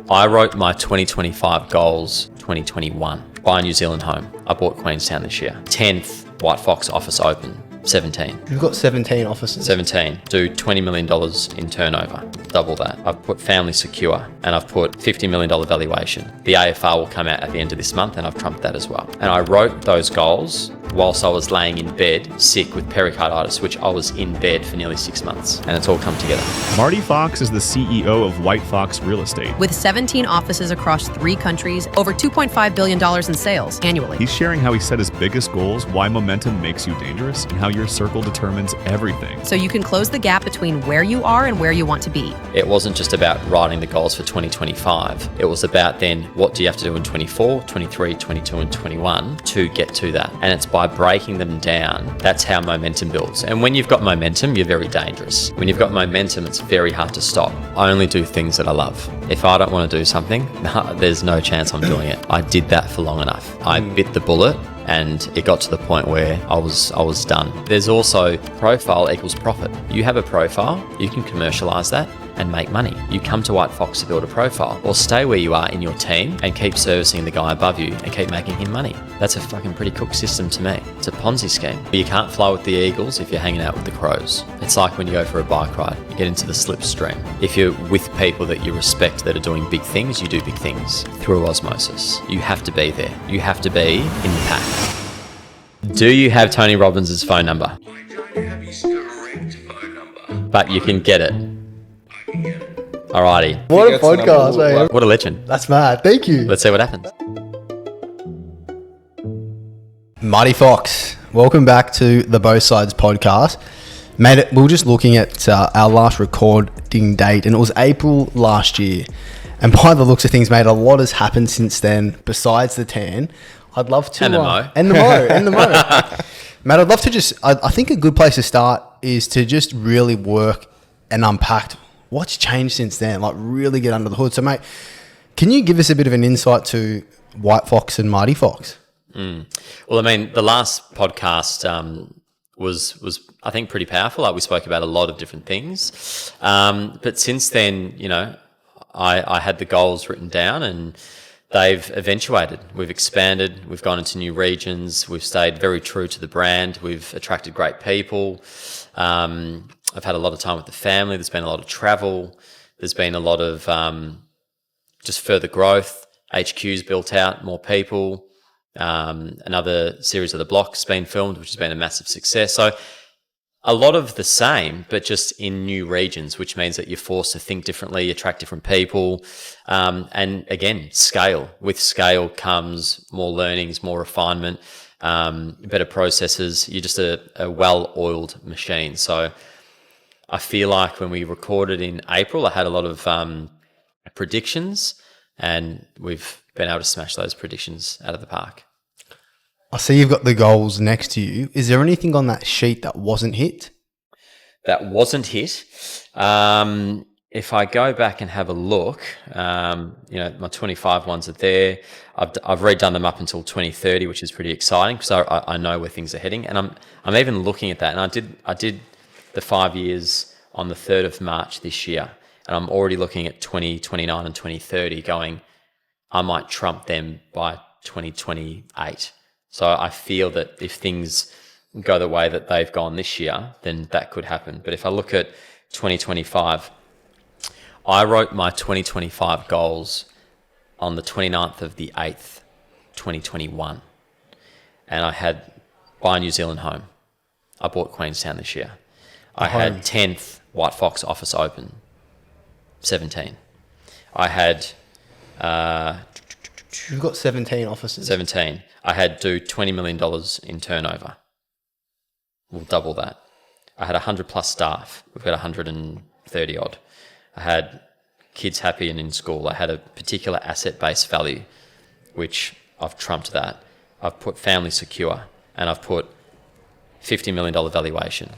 I wrote my 2025 goals 2021. Buy a New Zealand home. I bought Queenstown this year. 10th Whitefox office open. 17. You've got 17 offices. 17. Do $20 million in turnover. Double that. I've put family secure and I've put $50 million valuation. The AFR will come out at the end of this month and I've trumped that as well. And I wrote those goals whilst I was laying in bed sick with pericarditis, which I was in bed for nearly 6 months. And it's all come together. Marty Fox is the CEO of Whitefox Real Estate. With 17 offices across 3 countries, over $2.5 billion in sales annually. He's sharing how he set his biggest goals, why momentum makes you dangerous, and how your circle determines everything. So you can close the gap between where you are and where you want to be. It wasn't just about writing the goals for 2025. It was about then what do you have to do in 24, 23, 22 and 21 to get to that. And it's by breaking them down, that's how momentum builds. And when you've got momentum, you're very dangerous. When you've got momentum, it's very hard to stop. I only do things that I love. If I don't want to do something, there's no chance I'm doing it. I did that for long enough. I bit the bullet and it got to the point where I was done. There's also profile equals profit. You have a profile, you can commercialize that and make money. You come to Whitefox to build a profile, or stay where you are in your team and keep servicing the guy above you and keep making him money. That's a fucking pretty cool system to me. It's a Ponzi scheme. You can't fly with the eagles if you're hanging out with the crows. It's like when you go for a bike ride, you get into the slipstream. If you're with people that you respect that are doing big things, you do big things through osmosis. You have to be there. You have to be in the pack. Do you have Tony Robbins' phone number? I don't have his correct phone number. But you can get it. I can get it. Alrighty. What a podcast, mate. What a legend. That's mad. Thank you. Let's see what happens. Marty Fox, welcome back to the Both Sides podcast. Mate, we were just looking at our last recording date, and it was April last year. And by the looks of things, mate, a lot has happened since then, besides the tan. I'd love to... And the mo. And the mo. And the mo. Mate, I'd love to just... I think a good place to start is to just really work and unpack what's changed since then, like really get under the hood. So, mate, can you give us a bit of an insight to Whitefox and Marty Fox? Well, I mean, the last podcast was I think pretty powerful. Like, we spoke about a lot of different things. But since then, you know, I had the goals written down and they've eventuated. We've expanded. We've gone into new regions. We've stayed very true to the brand. We've attracted great people. I've had a lot of time with the family. There's been a lot of travel. There's been a lot of just further growth. HQ's built out, more people. Another series of The Block's been filmed, which has been a massive success. So a lot of the same, but just in new regions, which means that you're forced to think differently, attract different people. And again, scale. With scale comes more learnings, more refinement, better processes. You're just a well-oiled machine. So I feel like when we recorded in April, I had a lot of predictions, and we've been able to smash those predictions out of the park. I see you've got the goals next to you. Is there anything on that sheet that wasn't hit? That wasn't hit. If I go back and have a look, you know, my 25 ones are there. I've redone them up until 2030, which is pretty exciting because I know where things are heading. And I'm even looking at that. And I did the 5 years on the 3rd of March this year. And I'm already looking at 2029 and 2030 going, I might trump them by 2028. So I feel that if things go the way that they've gone this year, then that could happen. But if I look at 2025, I wrote my 2025 goals on the 29th of the 8th, 2021. And I had buy a New Zealand home. I bought Queenstown this year. I had 10th Whitefox office open. 17. I had... You've got 17 offices. 17. I had do $20 million in turnover. We'll double that. I had 100 plus staff. We've got 130 odd. I had kids happy and in school. I had a particular asset-based value, which I've trumped that. I've put family secure, and I've put $50 million valuation.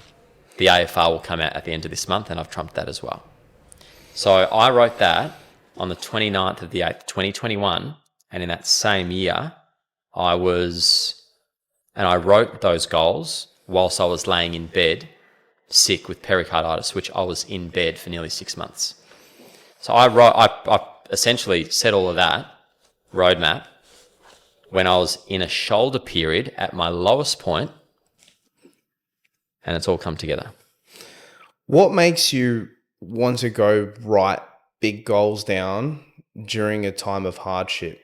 The AFR will come out at the end of this month, and I've trumped that as well. So I wrote that on the 29th of the 8th, 2021, and in that same year, I wrote those goals whilst I was laying in bed sick with pericarditis, which I was in bed for nearly 6 months. So I essentially set all of that roadmap when I was in a shoulder period at my lowest point, and it's all come together. What makes you want to go write big goals down during a time of hardship?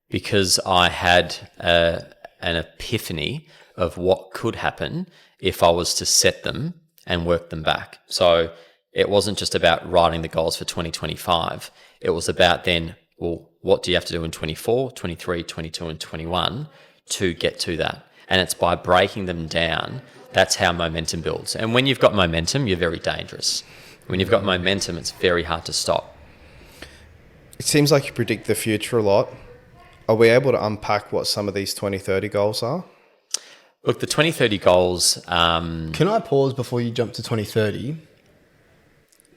Because I had an epiphany of what could happen if I was to set them and work them back. So it wasn't just about writing the goals for 2025. It was about then, well, what do you have to do in 24, 23, 22, and 21 to get to that? And it's by breaking them down, that's how momentum builds. And when you've got momentum, you're very dangerous. When you've got momentum, it's very hard to stop. It seems like you predict the future a lot. Are we able to unpack what some of these 2030 goals are? Look, the 2030 goals... Can I pause before you jump to 2030?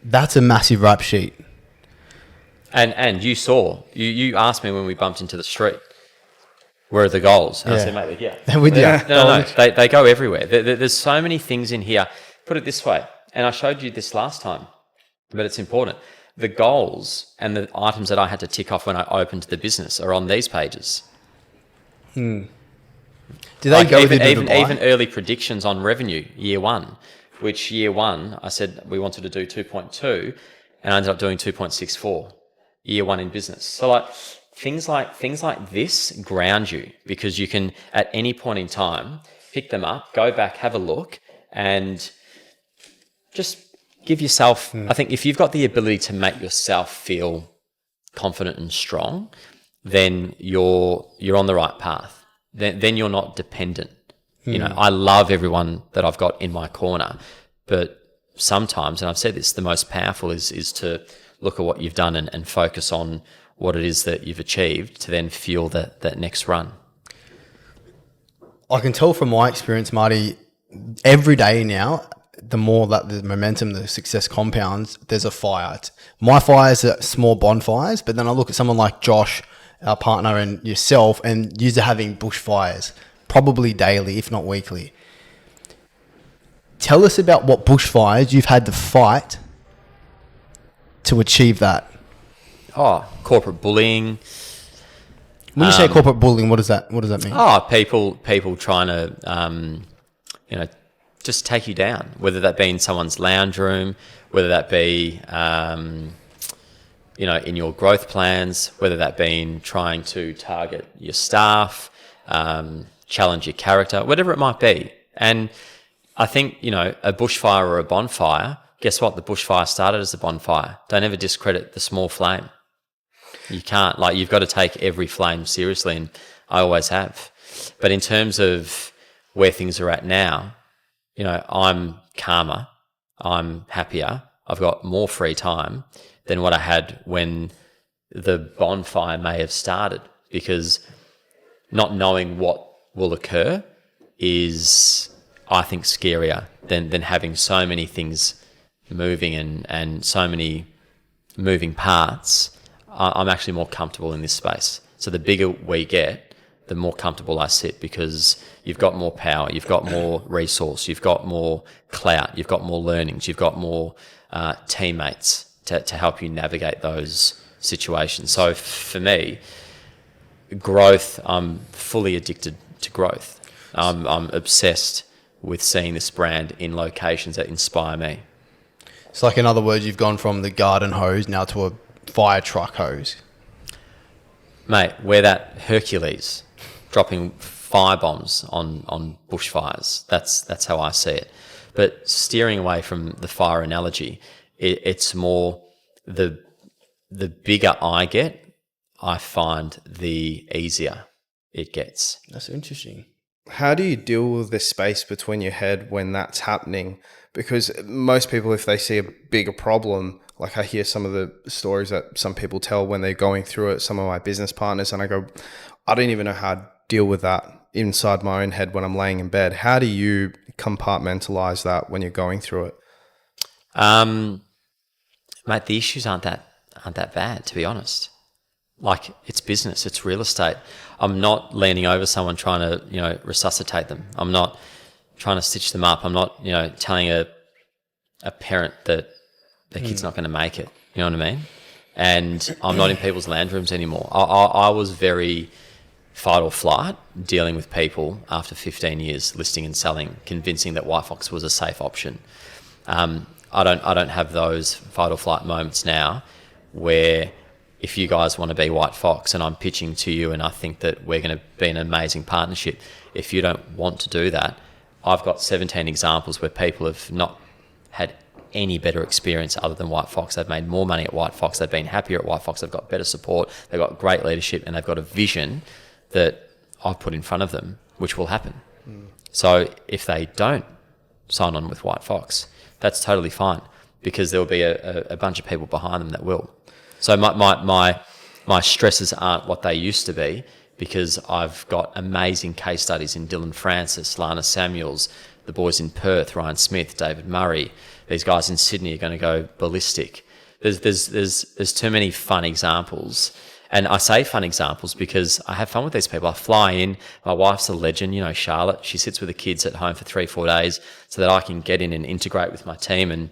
That's a massive rap sheet. And you saw, you asked me when we bumped into the street, where are the goals? And I said, mate, they're here. They're with you. No, they go everywhere. There's so many things in here. Put it this way, and I showed you this last time, but it's important. The goals and the items that I had to tick off when I opened the business are on these pages. Do they go with even early predictions on revenue, year one, which year one, I said we wanted to do 2.2 and I ended up doing 2.64 year one in business. So like things like this ground you, because you can at any point in time pick them up, go back, have a look, and just give yourself, I think if you've got the ability to make yourself feel confident and strong, then you're on the right path. Then you're not dependent. You know, I love everyone that I've got in my corner, but sometimes, and I've said this, the most powerful is to look at what you've done and focus on what it is that you've achieved to then fuel that next run. I can tell from my experience, Marty, every day now, the more that the momentum, the success compounds, there's a fire. My fires are small bonfires, but then I look at someone like Josh, our partner, and yourself, and you're having bushfires, probably daily, if not weekly. Tell us about what bushfires you've had to fight to achieve that. Oh, corporate bullying. When you say corporate bullying, what does that mean? Oh, people trying to, just take you down, whether that be in someone's lounge room, whether that be, in your growth plans, whether that be in trying to target your staff, challenge your character, whatever it might be. And I think, a bushfire or a bonfire, guess what? The bushfire started as a bonfire. Don't ever discredit the small flame. You can't. You've got to take every flame seriously, and I always have. But in terms of where things are at now, I'm calmer, I'm happier, I've got more free time than what I had when the bonfire may have started, because not knowing what will occur is, I think, scarier than having so many things moving and so many moving parts. I'm actually more comfortable in this space. So the bigger we get, the more comfortable I sit, because you've got more power, you've got more resource, you've got more clout, you've got more learnings, you've got more teammates to help you navigate those situations. So for me, growth, I'm fully addicted to growth. I'm obsessed with seeing this brand in locations that inspire me. It's like, in other words, you've gone from the garden hose now to a fire truck hose. Mate, we're that Hercules dropping fire bombs on bushfires. That's how I see it. But steering away from the fire analogy, it's more the bigger I get, I find the easier it gets. That's interesting. How do you deal with this space between your head when that's happening? Because most people, if they see a bigger problem, like I hear some of the stories that some people tell when they're going through it, some of my business partners, and I go, I don't even know how to deal with that inside my own head when I'm laying in bed. How do you compartmentalize that when you're going through it? Mate, the issues aren't that bad, to be honest. Like, it's business, it's real estate. I'm not leaning over someone trying to, resuscitate them. I'm not trying to stitch them up. I'm not, telling a parent that their kid's not going to make it. You know what I mean? and I'm not in people's land rooms anymore. I was very fight or flight dealing with people after 15 years listing and selling, convincing that Whitefox was a safe option. I don't have those fight or flight moments now where if you guys want to be Whitefox and I'm pitching to you and I think that we're going to be an amazing partnership, if you don't want to do that, I've got 17 examples where people have not had any better experience other than Whitefox. They've made more money at Whitefox. They've been happier at Whitefox. They've got better support. They've got great leadership, and they've got a vision that I've put in front of them, which will happen. So if they don't sign on with Whitefox, that's totally fine, because there will be a bunch of people behind them that will. So my stresses aren't what they used to be, because I've got amazing case studies in Dylan Francis, Lana Samuels, the boys in Perth, Ryan Smith, David Murray. These guys in Sydney are going to go ballistic. There's too many fun examples. And I say fun examples because I have fun with these people. I fly in. My wife's a legend, Charlotte. She sits with the kids at home for 3-4 days so that I can get in and integrate with my team and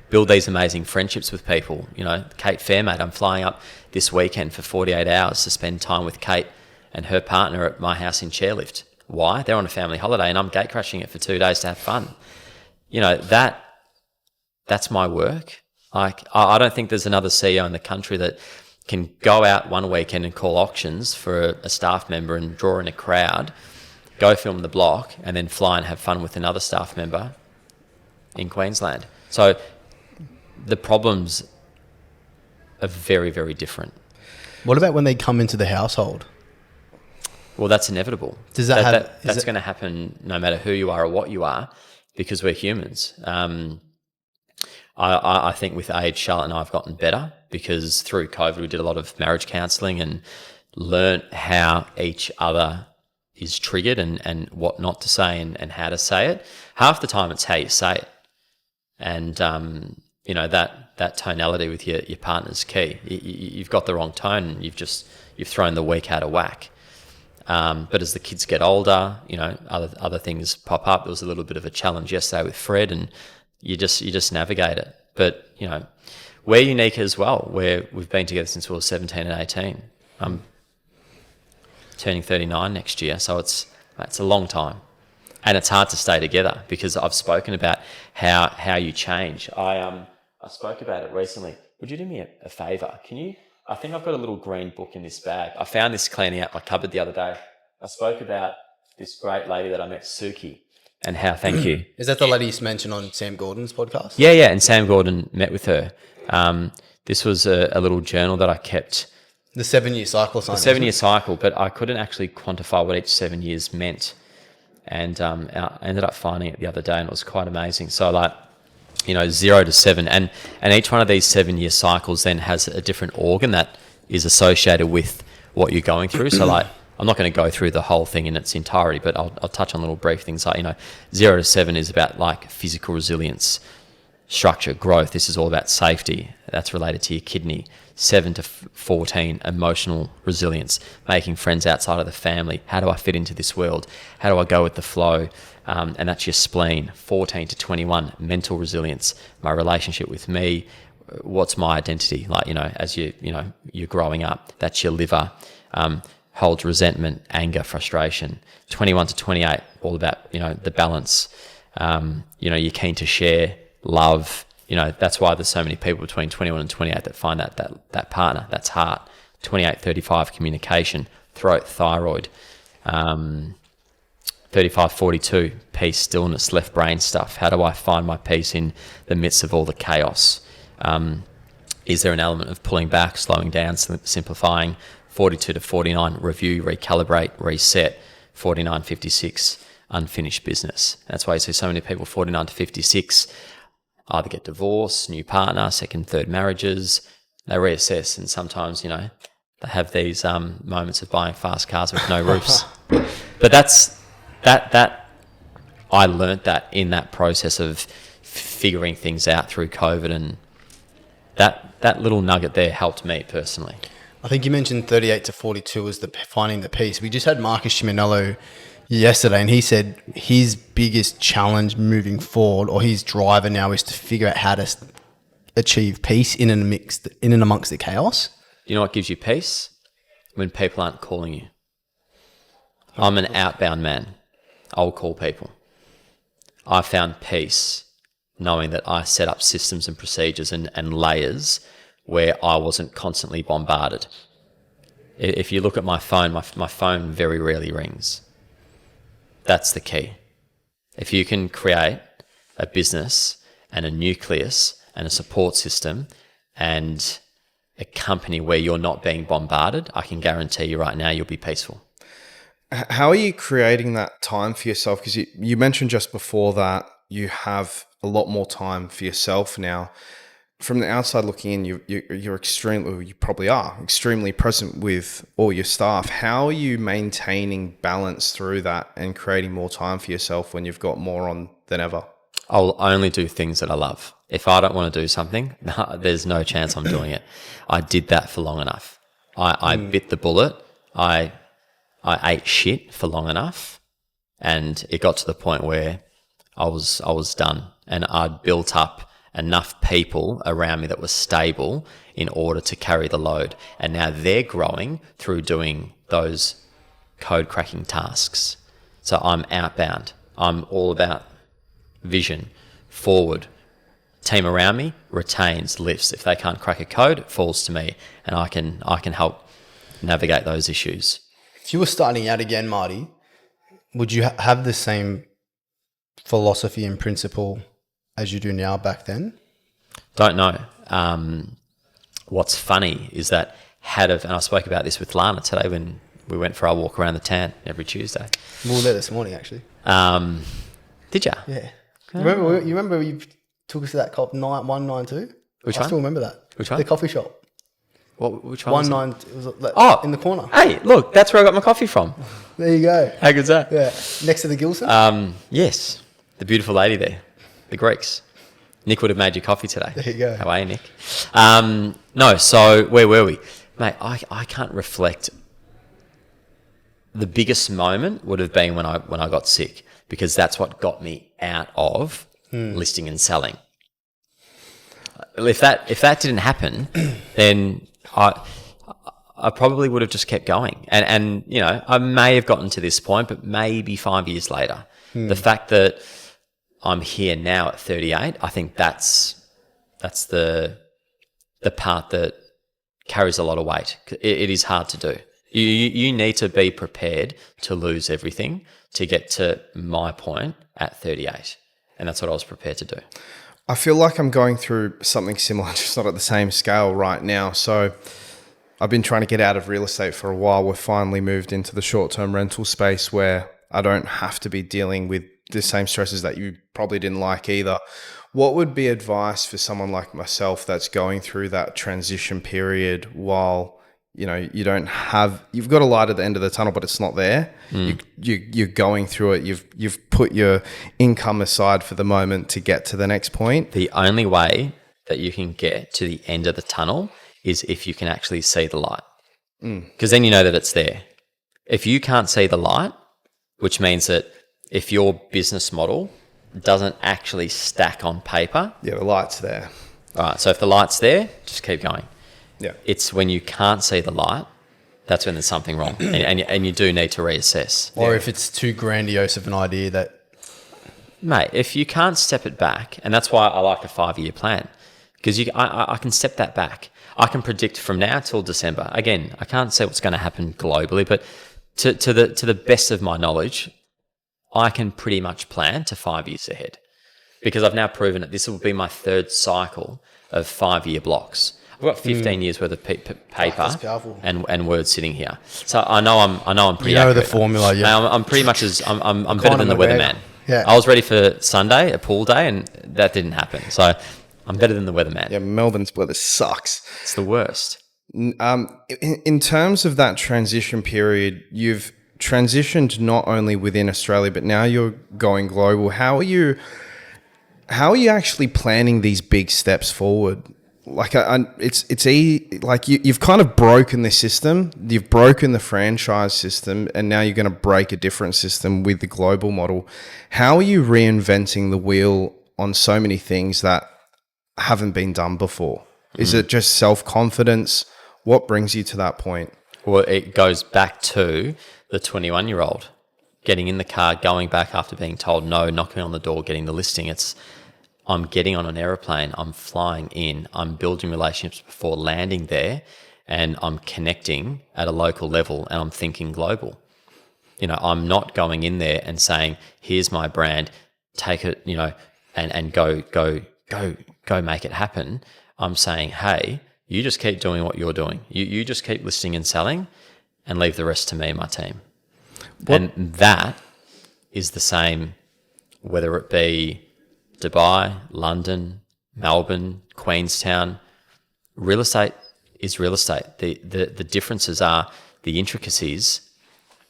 build these amazing friendships with people. Kate Fairmate, I'm flying up this weekend for 48 hours to spend time with Kate and her partner at my house in Chairlift. Why? They're on a family holiday and I'm gate crashing it for 2 days to have fun. That's my work. I don't think there's another CEO in the country that can go out one weekend and call auctions for a staff member and draw in a crowd, go film the block, and then fly and have fun with another staff member in Queensland. So the problems are very, very different. What about when they come into the household? Well, that's inevitable. Does that's going to happen no matter who you are or what you are, because we're humans. I think with age, Charlotte and I have gotten better, because through COVID we did a lot of marriage counselling and learnt how each other is triggered and what not to say and how to say it. Half the time it's how you say it. And, that tonality with your partner's key. You've got the wrong tone and you've thrown the week out of whack. But as the kids get older, other things pop up. There was a little bit of a challenge yesterday with Fred, and you just navigate it. But, we're unique as well, where we've been together since we were 17 and 18. I'm turning 39 next year, so it's a long time. And it's hard to stay together, because I've spoken about how you change. I spoke about it recently. Would you do me a favour? I think I've got a little green book in this bag. I found this cleaning out my cupboard the other day. I spoke about this great lady that I met, Suki, and how, thank you. Is that the lady you mentioned on Sam Gordon's podcast? Yeah, and Sam Gordon met with her. This was a little journal that I kept. The 7-year cycle. The 7-year cycle, but I couldn't actually quantify what each 7 years meant. And I ended up finding it the other day, and it was quite amazing. So 0 to 7, and each one of these 7-year cycles then has a different organ that is associated with what you're going through. So I'm not going to go through the whole thing in its entirety, but I'll touch on little brief things like 0 to 7 is about physical resilience, structure, growth. This is all about safety. That's related to your kidney. 7 to 14, emotional resilience, making friends outside of the family. How do I fit into this world? How do I go with the flow? And that's your spleen. 14 to 21, mental resilience, my relationship with me. What's my identity? As you're growing up, that's your liver. Holds resentment, anger, frustration. 21 to 28, all about, the balance. You're keen to share, love. That's why there's so many people between 21 and 28 that find that partner. That's heart. 28, 35, communication, throat, thyroid. 35, 42, peace, stillness, left brain stuff. How do I find my peace in the midst of all the chaos? Is there an element of pulling back, slowing down, simplifying? 42 to 49, review, recalibrate, reset. 49, 56, unfinished business. That's why you see so many people 49 to 56 either get divorced, new partner, second, third marriages. They reassess, and sometimes, they have these moments of buying fast cars with no roofs. But that I learnt that in that process of figuring things out through COVID, and that little nugget there helped me personally. I think you mentioned 38 to 42 was finding the peace. We just had Marcus Chiminello yesterday, and he said his biggest challenge moving forward, or his driver now, is to figure out how to achieve peace in and amongst the chaos? You know what gives you peace? When people aren't calling you. I'm an outbound man. I'll call people. I found peace knowing that I set up systems and procedures and layers where I wasn't constantly bombarded. If you look at my phone, my phone very rarely rings. That's the key. If you can create a business and a nucleus and a support system and a company where you're not being bombarded, I can guarantee you right now you'll be peaceful. How are you creating that time for yourself? Because you mentioned just before that you have a lot more time for yourself now. From the outside looking in, you're extremely, you probably are extremely present with all your staff. How are you maintaining balance through that and creating more time for yourself when you've got more on than ever? I'll only do things that I love. If I don't want to do something, there's no chance I'm doing it. I did that for long enough. I bit the bullet. I ate shit for long enough, and it got to the point where I was done, and I'd built up enough people around me that were stable in order to carry the load. And now they're growing through doing those code cracking tasks. So I'm outbound. I'm all about vision, forward. Team around me retains, lifts. If they can't crack a code, it falls to me, and I can help navigate those issues. If you were starting out again, Marty, would you have the same philosophy and principle as you do now back then? Don't know. What's funny is that and I spoke about this with Lana today when we went for our walk around the town every Tuesday. We were there this morning, actually. Did you? Yeah. You remember you took us to that 192? Which I one? still remember that. Which one? The coffee shop. Which one? 192. It was like in the corner. Hey, look, that's where I got my coffee from. There you go. How good's that? Yeah. Next to the Gilson? Yes. The beautiful lady there. The Greeks. Nick would have made you coffee today. There you go. How are you, Nick? No, so where were we? Mate, I can't reflect. The biggest moment would have been when I got sick, because that's what got me out of listing and selling. If that didn't happen, then I probably would have just kept going. And you know, I may have gotten to this point, but maybe 5 years later. The fact that I'm here now at 38, I think that's the part that carries a lot of weight. It is hard to do. You need to be prepared to lose everything to get to my point at 38. And that's what I was prepared to do. I feel like I'm going through something similar, just not at the same scale right now. So I've been trying to get out of real estate for a while. We've finally moved into the short-term rental space where I don't have to be dealing with the same stresses that you probably didn't like either. What would be advice for someone like myself that's going through that transition period while, you know, you've got a light at the end of the tunnel, but it's not there. You're going through it. You've put your income aside for the moment to get to the next point. The only way that you can get to the end of the tunnel is if you can actually see the light, because then you know that it's there. If you can't see the light, which means that if your business model doesn't actually stack on paper. Yeah, the light's there. All right, so if the light's there, just keep going. Yeah. It's when you can't see the light, that's when there's something wrong. and you do need to reassess. Or if it's too grandiose of an idea that... Mate, if you can't step it back, and that's why I like a 5-year plan, because I can step that back. I can predict from now till December. Again, I can't say what's going to happen globally, but to the best of my knowledge, I can pretty much plan to 5 years ahead, because I've now proven it. This will be my third cycle of 5-year blocks. I've got 15 years worth of paper and words sitting here, so I know I'm pretty. You know accurate. the formula. Yeah, I'm pretty much I'm better than the weatherman. Yeah, I was ready for Sunday, a pool day, and that didn't happen. So I'm better than the weatherman. Yeah, Melbourne's weather sucks. It's the worst. In terms of that transition period, you've transitioned not only within Australia, but now you're going global. How are you actually planning these big steps forward? Like you've kind of broken the system, you've broken the franchise system, and now you're going to break a different system with the global model. How are you reinventing the wheel on so many things that haven't been done before? Is it just self-confidence? What brings you to that point? Well, it goes back to the 21-year-old getting in the car, going back after being told no, knocking on the door, getting the listing. It's, I'm getting on an aeroplane, I'm flying in, I'm building relationships before landing there, and I'm connecting at a local level, and I'm thinking global. You know, I'm not going in there and saying, here's my brand, take it, you know, and go make it happen. I'm saying, hey, you just keep doing what you're doing. You just keep listing and selling, and leave the rest to me and my team. And that is the same, whether it be Dubai, London, Melbourne, Queenstown. Real estate is real estate. The differences are the intricacies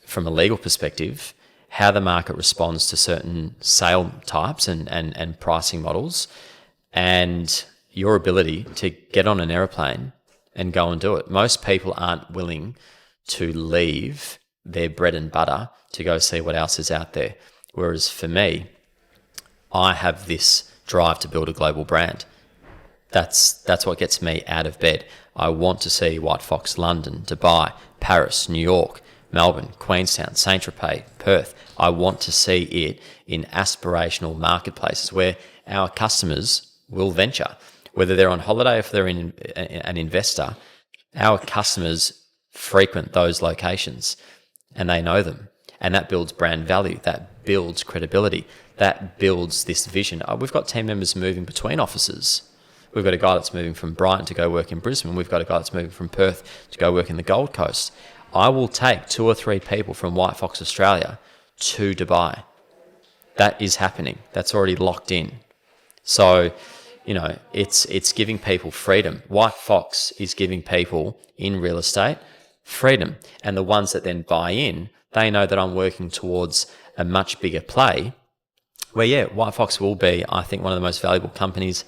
from a legal perspective, how the market responds to certain sale types and pricing models, and your ability to get on an aeroplane and go and do it. Most people aren't willing to leave their bread and butter to go see what else is out there. Whereas for me, I have this drive to build a global brand. That's what gets me out of bed. I want to see Whitefox London, Dubai, Paris, New York, Melbourne, Queenstown, Saint-Tropez, Perth. I want to see it in aspirational marketplaces where our customers will venture. Whether they're on holiday or if they're an investor, our customers frequent those locations and they know them. And that builds brand value, that builds credibility, that builds this vision. We've got team members moving between offices. We've got a guy that's moving from Brighton to go work in Brisbane. We've got a guy that's moving from Perth to go work in the Gold Coast. I will take 2 or 3 people from Whitefox Australia to Dubai. That is happening. That's already locked in. So, you know, it's giving people freedom. Whitefox is giving people in real estate freedom. And the ones that then buy in, they know that I'm working towards a much bigger play where, yeah, Whitefox will be, I think, one of the most valuable companies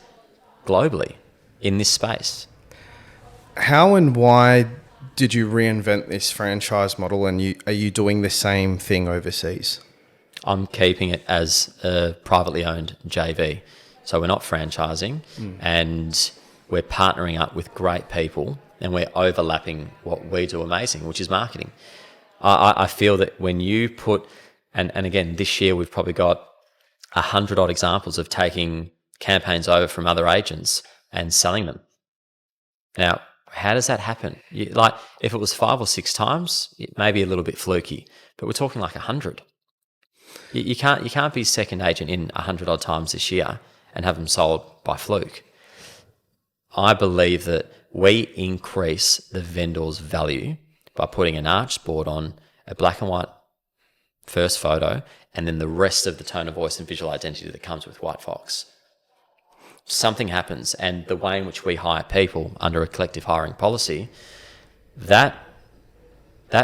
globally in this space. How and why did you reinvent this franchise model, and are you doing the same thing overseas? I'm keeping it as a privately owned JV. So we're not franchising, and we're partnering up with great people, and we're overlapping what we do amazing, which is marketing. I feel that when you put, and again, this year we've probably got 100 odd examples of taking campaigns over from other agents and selling them. Now, how does that happen? Like, if it was 5 or 6 times, it may be a little bit fluky, but we're talking like 100. You can't be second agent in 100 odd times this year and have them sold by fluke. I believe that we increase the vendor's value by putting an arched board on, a black and white first photo, and then the rest of the tone of voice and visual identity that comes with Whitefox. Something happens, and the way in which we hire people under a collective hiring policy, that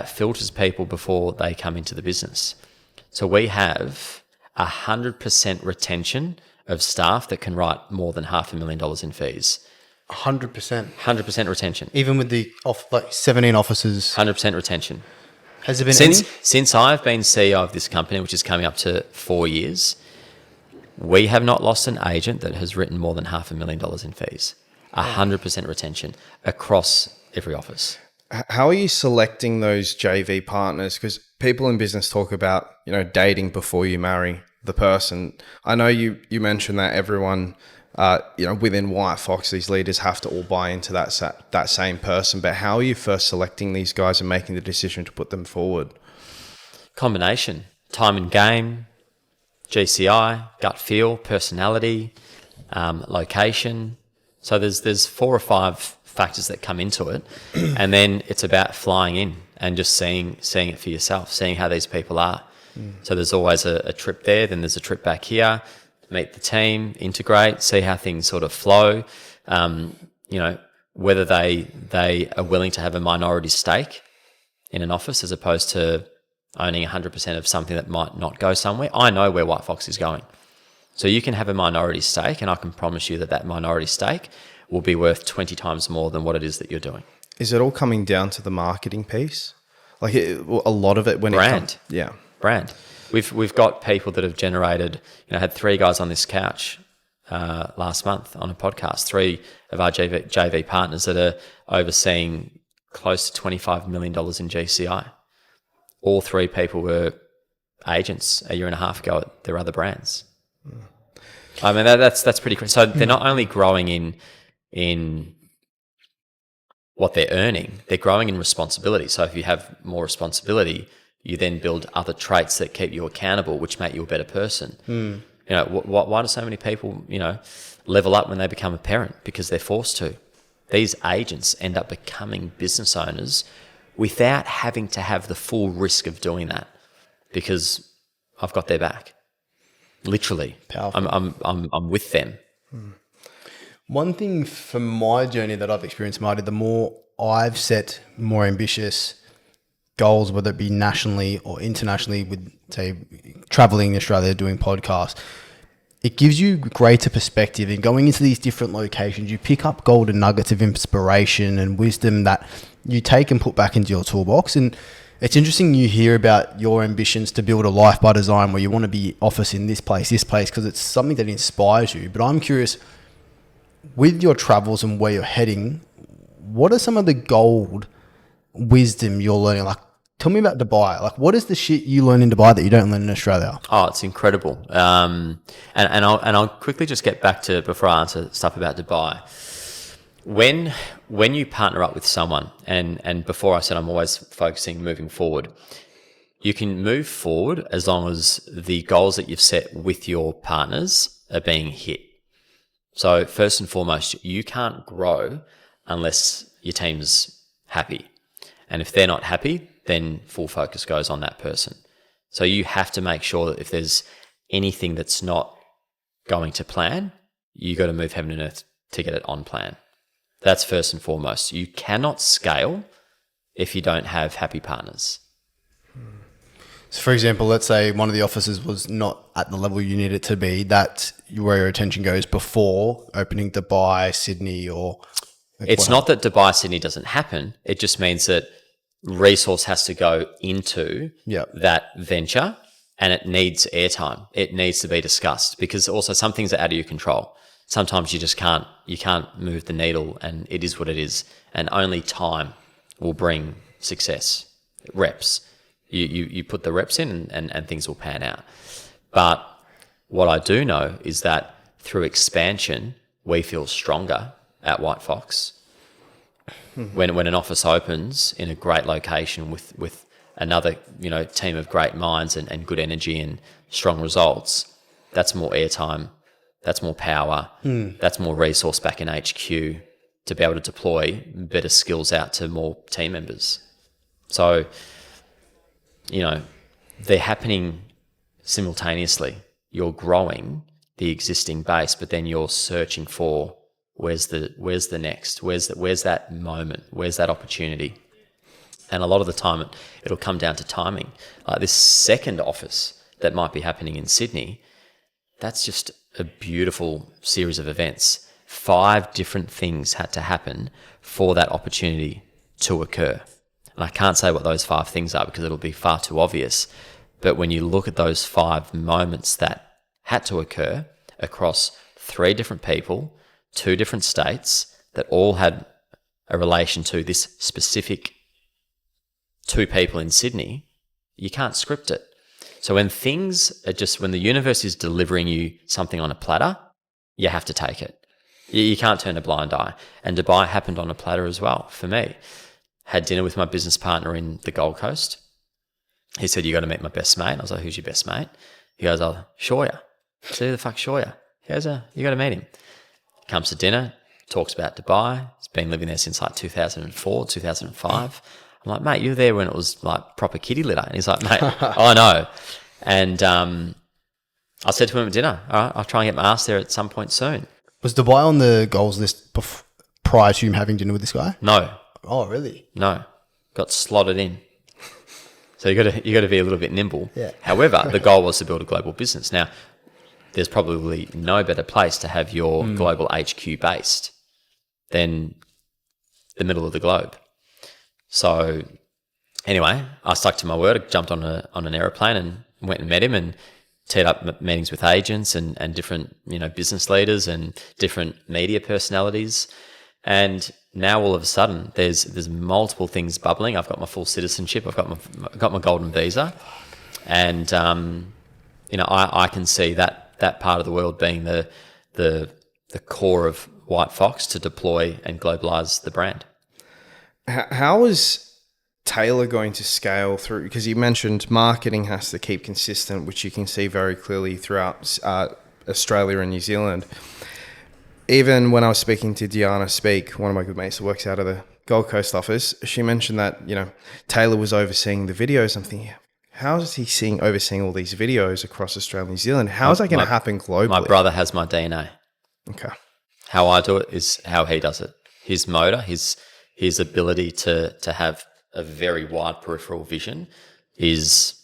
filters people before they come into the business. So we have 100% retention of staff that can write more than $500,000 in fees. 100%. 100% retention. Even with the 17 offices. 100% retention. Has there been Since I've been CEO of this company, which is coming up to 4 years, we have not lost an agent that has written more than $500,000 in fees. 100% retention across every office. How are you selecting those JV partners? Because people in business talk about, dating before you marry the person. I know you mentioned that everyone, within Whitefox, these leaders have to all buy into that same person. But how are you first selecting these guys and making the decision to put them forward? Combination, time and game, GCI, gut feel, personality, location. So there's 4 or 5 factors that come into it, and then it's about flying in and just seeing it for yourself, seeing how these people are. So there's always a trip there, then there's a trip back here, meet the team, integrate, see how things sort of flow. Whether they are willing to have a minority stake in an office as opposed to owning 100% of something that might not go somewhere. I know where Whitefox is going. So you can have a minority stake, and I can promise you that minority stake will be worth 20 times more than what it is that you're doing. Is it all coming down to the marketing piece? Like a lot of it when brand. It comes... Yeah. Brand. We've got people that have generated, had 3 guys on this couch last month on a podcast. 3 of our JV partners that are overseeing close to $25 million in GCI. All 3 people were agents a year and a half ago at their other brands. I mean, that's pretty crazy. So they're not only growing in what they're earning, they're growing in responsibility. So if you have more responsibility, you then build other traits that keep you accountable, which make you a better person. You know, why do so many people, you know, level up when they become a parent? Because they're forced to. These agents end up becoming business owners without having to have the full risk of doing that, because I've got their back. Literally, Powerful. I'm with them. One thing from my journey that I've experienced, Marty, the more I've set more ambitious goals, whether it be nationally or internationally with, say, traveling in Australia, doing podcasts, it gives you greater perspective. And going into these different locations, you pick up golden nuggets of inspiration and wisdom that you take and put back into your toolbox. And it's interesting you hear about your ambitions to build a life by design where you want to be office in this place, because it's something that inspires you. But I'm curious, with your travels and where you're heading, what are some of the gold wisdom you're learning? Like, tell me about Dubai. Like, what is the shit you learn in Dubai that you don't learn in Australia? Oh, it's incredible. And I'll quickly just get back to, before I answer stuff about Dubai. When you partner up with someone, and before I said I'm always focusing moving forward, you can move forward as long as the goals that you've set with your partners are being hit. So first and foremost, you can't grow unless your team's happy. And if they're not happy, then full focus goes on that person. So you have to make sure that if there's anything that's not going to plan, you got to move heaven and earth to get it on plan. That's first and foremost. You cannot scale if you don't have happy partners. So, for example, let's say one of the offices was not at the level you need it to be. That's where your attention goes before opening Dubai, Sydney, or... It's not that Dubai, Sydney doesn't happen. It just means that resource has to go into that venture, and it needs airtime. It needs to be discussed, because also some things are out of your control. Sometimes you just can't move the needle, and it is what it is. And only time will bring success. Reps. You put the reps in and things will pan out. But what I do know is that through expansion, we feel stronger at Whitefox. When an office opens in a great location with another, you know, team of great minds and good energy and strong results, that's more airtime, that's more power, that's more resource back in HQ to be able to deploy better skills out to more team members. So, you know, they're happening simultaneously. You're growing the existing base, but then you're searching for where's the next, where's that moment, where's that opportunity. And a lot of the time it'll come down to timing. This second office that might be happening in Sydney, that's just a beautiful series of events. 5 different things had to happen for that opportunity to occur. And I can't say what those 5 things are because it'll be far too obvious. But when you look at those 5 moments that had to occur across 3 different people, 2 different states, that all had a relation to this specific 2 people in Sydney, you can't script it. So when the universe is delivering you something on a platter, you have to take it. You can't turn a blind eye. And Dubai happened on a platter as well for me. Had dinner with my business partner in the Gold Coast. He said, you got to meet my best mate. I was like, who's your best mate? He goes, oh, Shoya. I said, who the fuck's Shoya? He goes, you got to meet him. Comes to dinner, talks about Dubai. He's been living there since like 2004, 2005. I'm like, mate, you were there when it was like proper kitty litter. And he's like, mate, I know. And I said to him at dinner, all right, I'll try and get my ass there at some point soon. Was Dubai on the goals list prior to him having dinner with this guy? No. Oh, really? No. Got slotted in. So you got to be a little bit nimble. Yeah. However, the goal was to build a global business. Now, there's probably no better place to have your global HQ based than the middle of the globe. So anyway, I stuck to my word. I jumped on an aeroplane and went and met him, and teed up meetings with agents and different, business leaders and different media personalities. And now all of a sudden there's multiple things bubbling. I've got my full citizenship. I've got my golden visa. And, I can see that part of the world being the core of Whitefox to deploy and globalize the brand. How is Taylor going to scale through? Because you mentioned marketing has to keep consistent, which you can see very clearly throughout Australia and New Zealand. Even when I was speaking to Diana Speak, one of my good mates who works out of the Gold Coast office, she mentioned that, Taylor was overseeing the videos. I'm thinking, how is he overseeing all these videos across Australia and New Zealand? How is that going to happen globally? My brother has my DNA. Okay. How I do it is how he does it. His motor, his ability to have a very wide peripheral vision is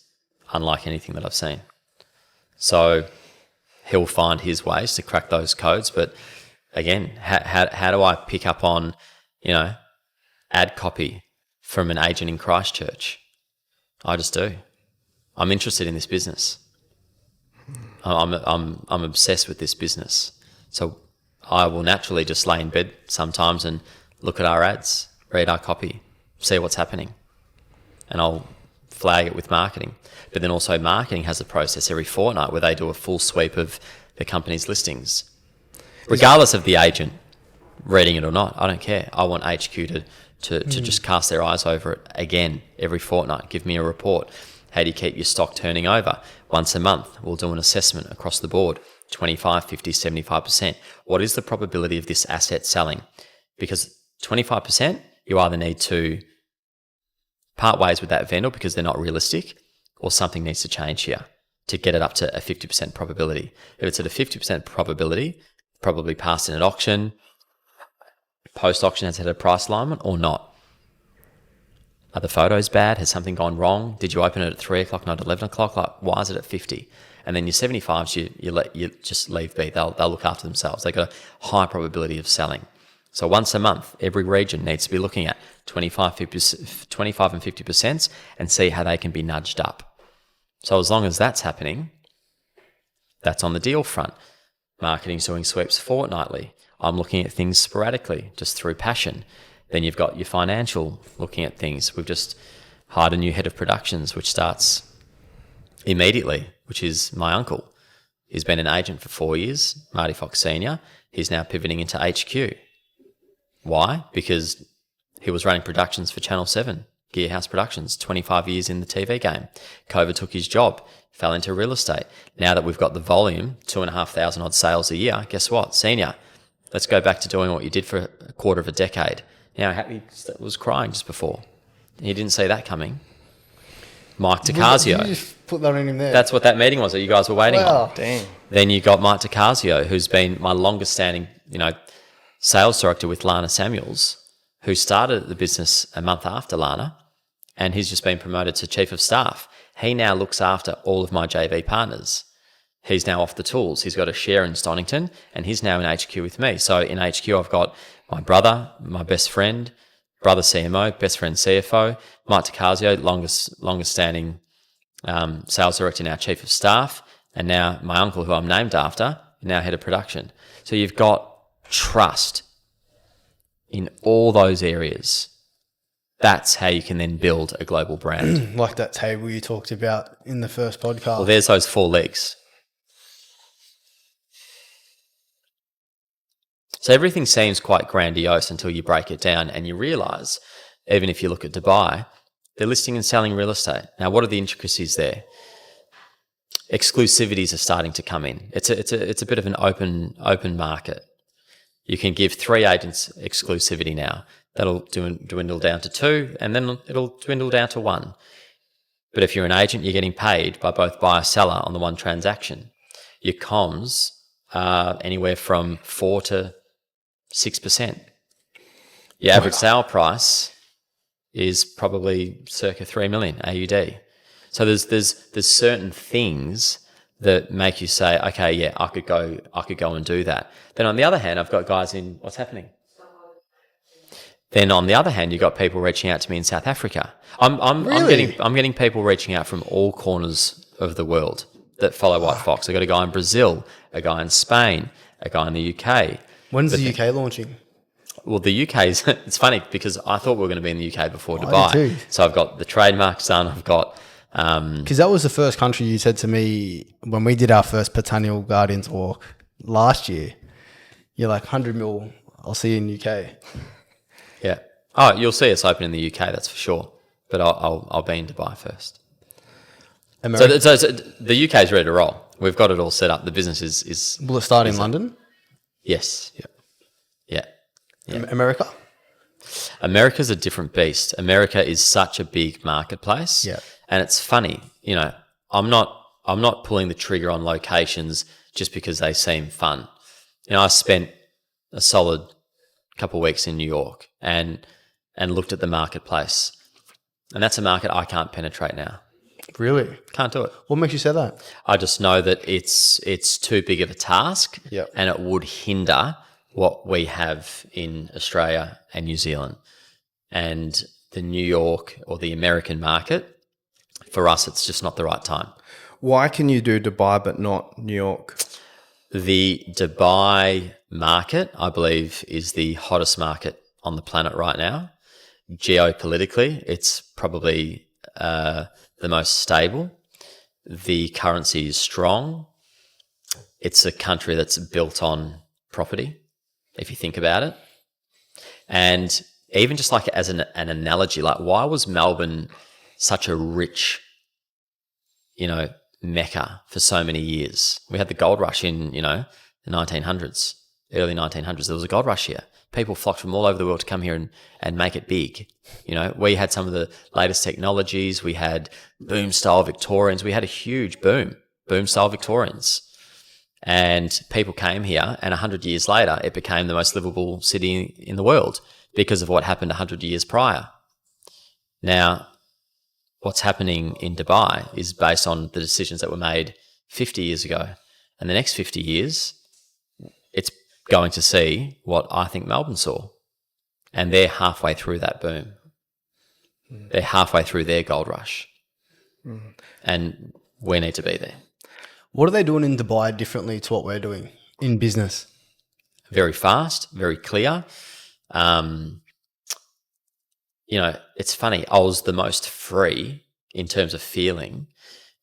unlike anything that I've seen. So he'll find his ways to crack those codes. But again, how do I pick up on, ad copy from an agent in Christchurch? I just do. I'm interested in this business. I'm obsessed with this business. So I will naturally just lay in bed sometimes and look at our ads, read our copy, see what's happening, and I'll flag it with marketing. But then also marketing has a process every fortnight where they do a full sweep of the company's listings. Regardless of the agent reading it or not, I don't care. I want HQ to just cast their eyes over it again every fortnight. Give me a report. How do you keep your stock turning over? Once a month, we'll do an assessment across the board. 25, 50, 75%. What is the probability of this asset selling? Because 25%, you either need to part ways with that vendor because they're not realistic, or something needs to change here to get it up to a 50% probability. If it's at a 50% probability, probably passed in an auction, post-auction has had a price alignment or not. Are the photos bad? Has something gone wrong? Did you open it at 3 o'clock, not 11 o'clock? Like, why is it at 50? And then your 75s, you just leave be. They'll look after themselves. They've got a high probability of selling. So once a month, every region needs to be looking at 25 and 50% and see how they can be nudged up. So as long as that's happening, that's on the deal front. Marketing's doing sweeps fortnightly. I'm looking at things sporadically, just through passion. Then you've got your financial looking at things. We've just hired a new head of productions, which starts immediately, which is my uncle. He's been an agent for 4 years, Marty Fox Senior. He's now pivoting into HQ. Why? Because he was running productions for Channel 7, Gearhouse Productions, 25 years in the TV game. COVID took his job, fell into real estate. Now that we've got the volume, 2,500 odd sales a year, guess what? Senior, let's go back to doing what you did for a quarter of a decade. Now, he was crying just before. He didn't see that coming. Mike DiCasio. You just put that in him there. That's what that meeting was that you guys were waiting on. Dang. Then you got Mike DiCasio, who's been my longest standing, sales director with Lana Samuels, who started the business a month after Lana, and he's just been promoted to chief of staff. He now looks after all of my JV partners. He's now off the tools. He's got a share in Stonington, and he's now in HQ with me. So in HQ, I've got my brother, my best friend, brother CMO, best friend CFO, Mike DiCasio, longest standing sales director, now chief of staff, and now my uncle, who I'm named after, now head of production. So you've got trust in all those areas. That's how you can then build a global brand. Like that table you talked about in the first podcast. Well, there's those 4 legs. So everything seems quite grandiose until you break it down and you realize, even if you look at Dubai, they're listing and selling real estate. Now, what are the intricacies there? Exclusivities are starting to come in. It's a bit of an open market. You can give 3 agents exclusivity now. That'll dwindle down to 2, and then it'll dwindle down to 1. But if you're an agent, you're getting paid by both buyer and seller on the one transaction. Your comms are anywhere from 4 to 6%. Your average sale price is probably circa 3 million AUD. So there's certain things that make you say, okay, yeah, I could go and do that. Then on the other hand, I've got guys in what's happening. Then on the other hand, you've got people reaching out to me in South Africa. I'm getting people reaching out from all corners of the world. that follow Whitefox. I've got a guy in Brazil, a guy in Spain, a guy in the UK. When's the UK launching? Well, the UK is, it's funny because I thought we were going to be in the UK before I Dubai. did too. So I've got the trademarks done. I've got, Because that was the first country you said to me when we did our first Botanical Gardens walk last year. You're like, 100 mil, I'll see you in UK. yeah. Oh, you'll see us open in the UK, that's for sure. But I'll be in Dubai first. America, So the UK is ready to roll. We've got it all set up. The business is will it start in London? yes. Yeah. America? America's a different beast. America is such a big marketplace. Yeah. And it's funny, I'm not pulling the trigger on locations just because they seem fun. I spent a solid couple of weeks in New York and looked at the marketplace. And that's a market I can't penetrate now. Really? Can't do it. What makes you say that? I just know that it's too big of a task. Yep. And it would hinder what we have in Australia and New Zealand. And the New York or the American market, for us, it's just not the right time. Why can you do Dubai but not New York? The Dubai market, I believe, is the hottest market on the planet right now. Geopolitically, it's probably the most stable. The currency is strong. It's a country that's built on property, if you think about it. And even just like as an analogy, like why was Melbourne such a rich, mecca for so many years? We had the gold rush in, the 1900s, early 1900s. There was a gold rush here. People flocked from all over the world to come here and make it big. We had some of the latest technologies. We had boom-style Victorians. We had a huge boom-style Victorians. And people came here, and 100 years later, it became the most livable city in the world because of what happened 100 years prior. Now, what's happening in Dubai is based on the decisions that were made 50 years ago. And the next 50 years, it's going to see what I think Melbourne saw. And they're halfway through that boom. They're halfway through their gold rush. And we need to be there. What are they doing in Dubai differently to what we're doing in business? Very fast, very clear. It's funny. I was the most free in terms of feeling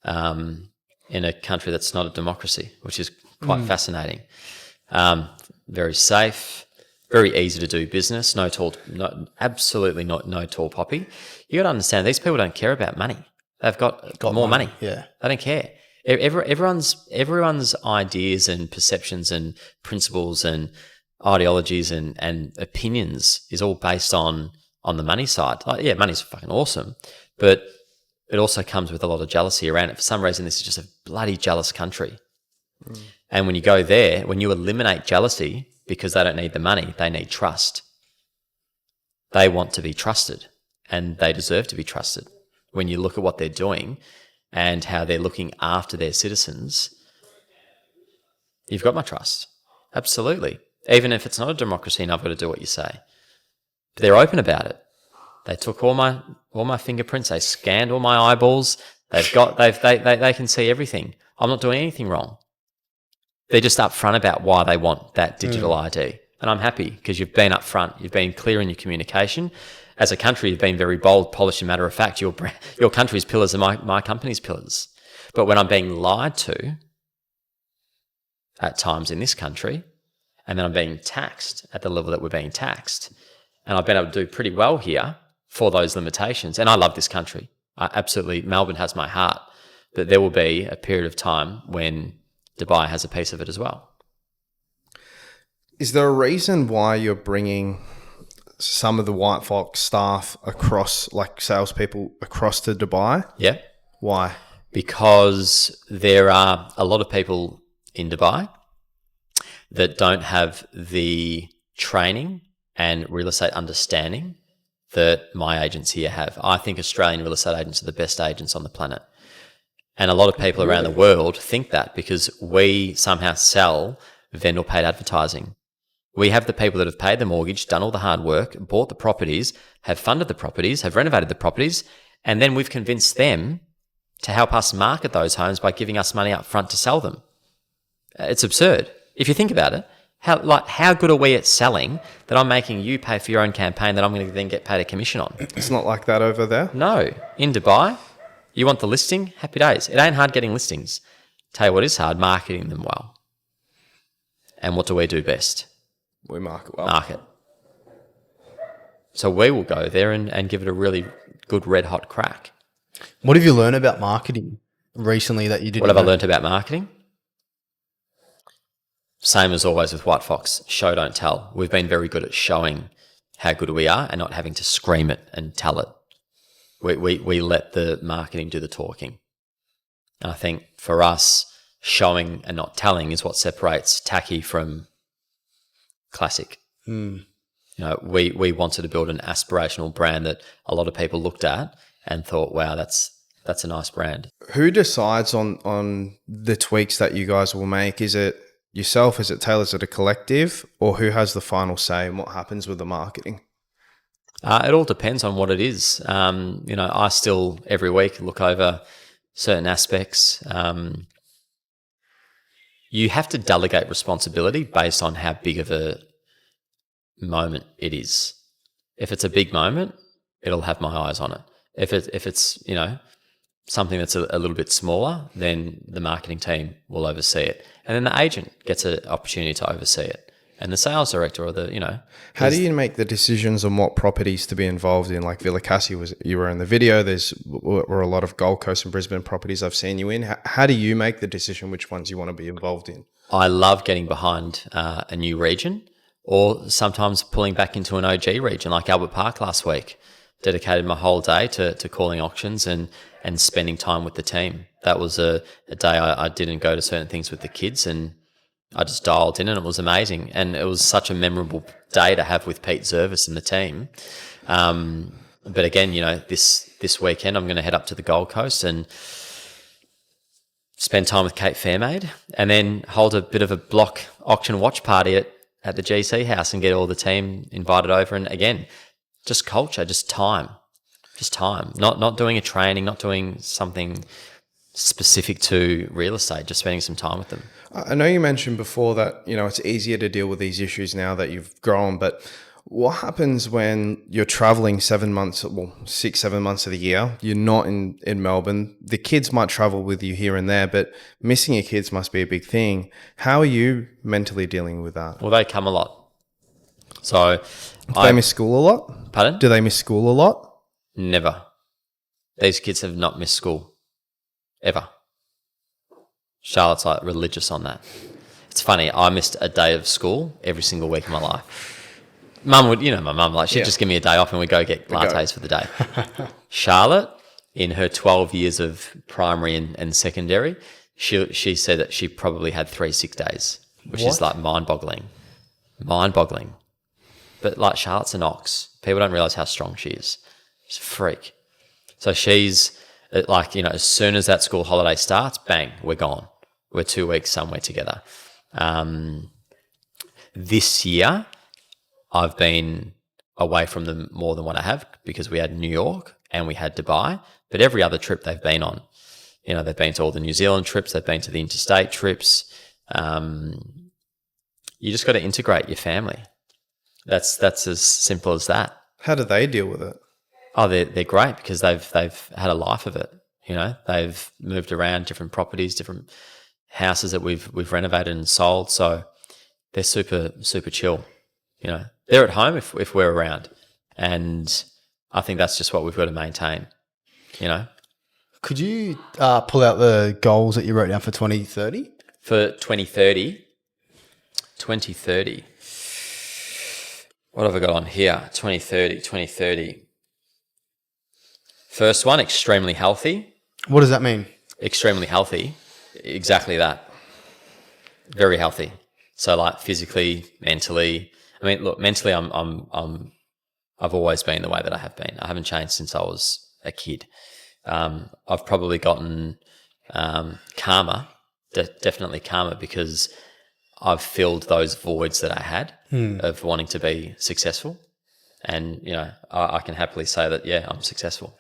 in a country that's not a democracy, which is quite fascinating. Very safe, very easy to do business. Absolutely not no tall poppy. You got to understand these people don't care about money. They've got more money. Yeah, they don't care. Everyone's ideas and perceptions and principles and ideologies and opinions is all based on the money side. Like, yeah, money's fucking awesome, but it also comes with a lot of jealousy around it. For some reason, this is just a bloody jealous country. And when you go there, when you eliminate jealousy, because they don't need the money, they need trust. They want to be trusted, and they deserve to be trusted. When you look at what they're doing and how they're looking after their citizens, you've got my trust. Absolutely. Even if it's not a democracy and I've got to do what you say. They're open about it. They took all my fingerprints, they scanned all my eyeballs, they can see everything. I'm not doing anything wrong. They're just upfront about why they want that digital ID. And I'm happy because you've been upfront, you've been clear in your communication. As a country, you've been very bold, polished, and matter of fact. Your country's pillars are my company's pillars. But when I'm being lied to at times in this country, and then I'm being taxed at the level that we're being taxed, and I've been able to do pretty well here for those limitations. And I love this country. Melbourne has my heart. But there will be a period of time when Dubai has a piece of it as well. Is there a reason why you're bringing some of the Whitefox staff across, like salespeople, across to Dubai? Yeah. Why? Because there are a lot of people in Dubai that don't have the training and real estate understanding that my agents here have. I think Australian real estate agents are the best agents on the planet. And a lot of people around the world think that because we somehow sell vendor paid advertising. We have the people that have paid the mortgage, done all the hard work, bought the properties, have funded the properties, have renovated the properties, and then we've convinced them to help us market those homes by giving us money up front to sell them. It's absurd. If you think about it, how good are we at selling that I'm making you pay for your own campaign that I'm going to then get paid a commission on? It's not like that over there. No. In Dubai, you want the listing? Happy days. It ain't hard getting listings. Tell you what is hard, marketing them well. And what do we do best? We market well. Market. So we will go there and give it a really good red hot crack. What have you learned about marketing recently that you didn't What have I know? learned about marketing? Same as always with Whitefox, show, don't tell. We've been very good at showing how good we are and not having to scream it and tell it. We let the marketing do the talking. And I think for us, showing and not telling is what separates tacky from classic. You know, we wanted to build an aspirational brand that a lot of people looked at and thought, wow, that's a nice brand. Who decides on the tweaks that you guys will make? Is it yourself? Is it Taylor? Is it a collective? Or who has the final say in what happens with the marketing? It all depends on what it is. You know, I still every week look over certain aspects. You have to delegate responsibility based on how big of a moment it is. If it's a big moment, it'll have my eyes on it. If it's you know, something that's a little bit smaller, then the marketing team will oversee it, and then the agent gets an opportunity to oversee it, and the sales director or the, you know. How do you make the decisions on what properties to be involved in? Like Villa Cassie, you were in the video. Were a lot of Gold Coast and Brisbane properties I've seen you in. How do you make the decision which ones you want to be involved in? I love getting behind a new region, or sometimes pulling back into an OG region like Albert Park last week. Dedicated my whole day to calling auctions and spending time with the team. That was a day I didn't go to certain things with the kids, and I just dialed in, and it was amazing. And it was such a memorable day to have with Pete Zervis and the team. But again, you know, this weekend I'm going to head up to the Gold Coast and spend time with Kate Fairmaid, and then hold a bit of a block auction watch party at the GC house and get all the team invited over. And again, just culture, just time. Not doing a training, not doing something specific to real estate, just spending some time with them. I know you mentioned before that, you know, it's easier to deal with these issues now that you've grown, but what happens when you're traveling 6, 7 months of the year? You're not in Melbourne. The kids might travel with you here and there, but missing your kids must be a big thing. How are you mentally dealing with that? Well, they come a lot. So Do they miss school a lot? Pardon? Do they miss school a lot? Never. These kids have not missed school. Ever. Charlotte's like religious on that. It's funny, I missed a day of school every single week of my life. Mum would, you know, my mum, like, she'd just give me a day off and we'd go get lattes for the day. Charlotte, in her 12 years of primary and secondary, she said that she probably had 3 sick days, which is like mind-boggling. Mind-boggling. But like, Charlotte's an ox. People don't realise how strong she is. She's a freak. So she's like, you know, as soon as that school holiday starts, bang, we're gone. We're 2 weeks somewhere together. This year, I've been away from them more than what I have because we had New York and we had Dubai. But every other trip they've been on, you know, they've been to all the New Zealand trips, they've been to the interstate trips. You just got to integrate your family. That's as simple as that. How do they deal with it? Oh, they're great because they've had a life of it. You know, they've moved around different properties, different houses that we've renovated and sold. So they're super chill. You know, they're at home if we're around, and I think that's just what we've got to maintain. You know, Could you pull out the goals that you wrote down for 2030? for 2030. What have I got on here? 2030. First one, extremely healthy. What does that mean? Extremely healthy. Exactly that. Very healthy. So like physically, mentally. I mean, look, mentally, I've always been the way that I have been. I haven't changed since I was a kid. I've probably gotten calmer, definitely calmer, because I've filled those voids that I had of wanting to be successful. And, you know, I can happily say that, yeah, I'm successful.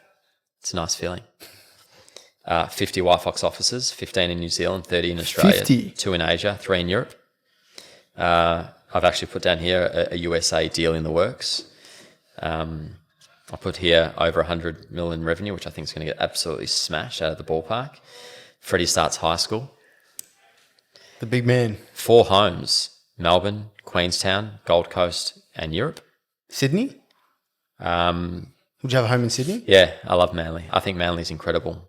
It's a nice feeling. 50 Whitefox offices, 15 in New Zealand, 30 in Australia, 50? 2 in Asia, 3 in Europe. I've actually put down here a USA deal in the works. I put here over 100 million revenue, which I think is going to get absolutely smashed out of the ballpark. Freddie starts high school. The big man. 4 homes, Melbourne, Queenstown, Gold Coast, and Europe. Sydney? Would you have a home in Sydney? Yeah, I love Manly. I think Manly's incredible.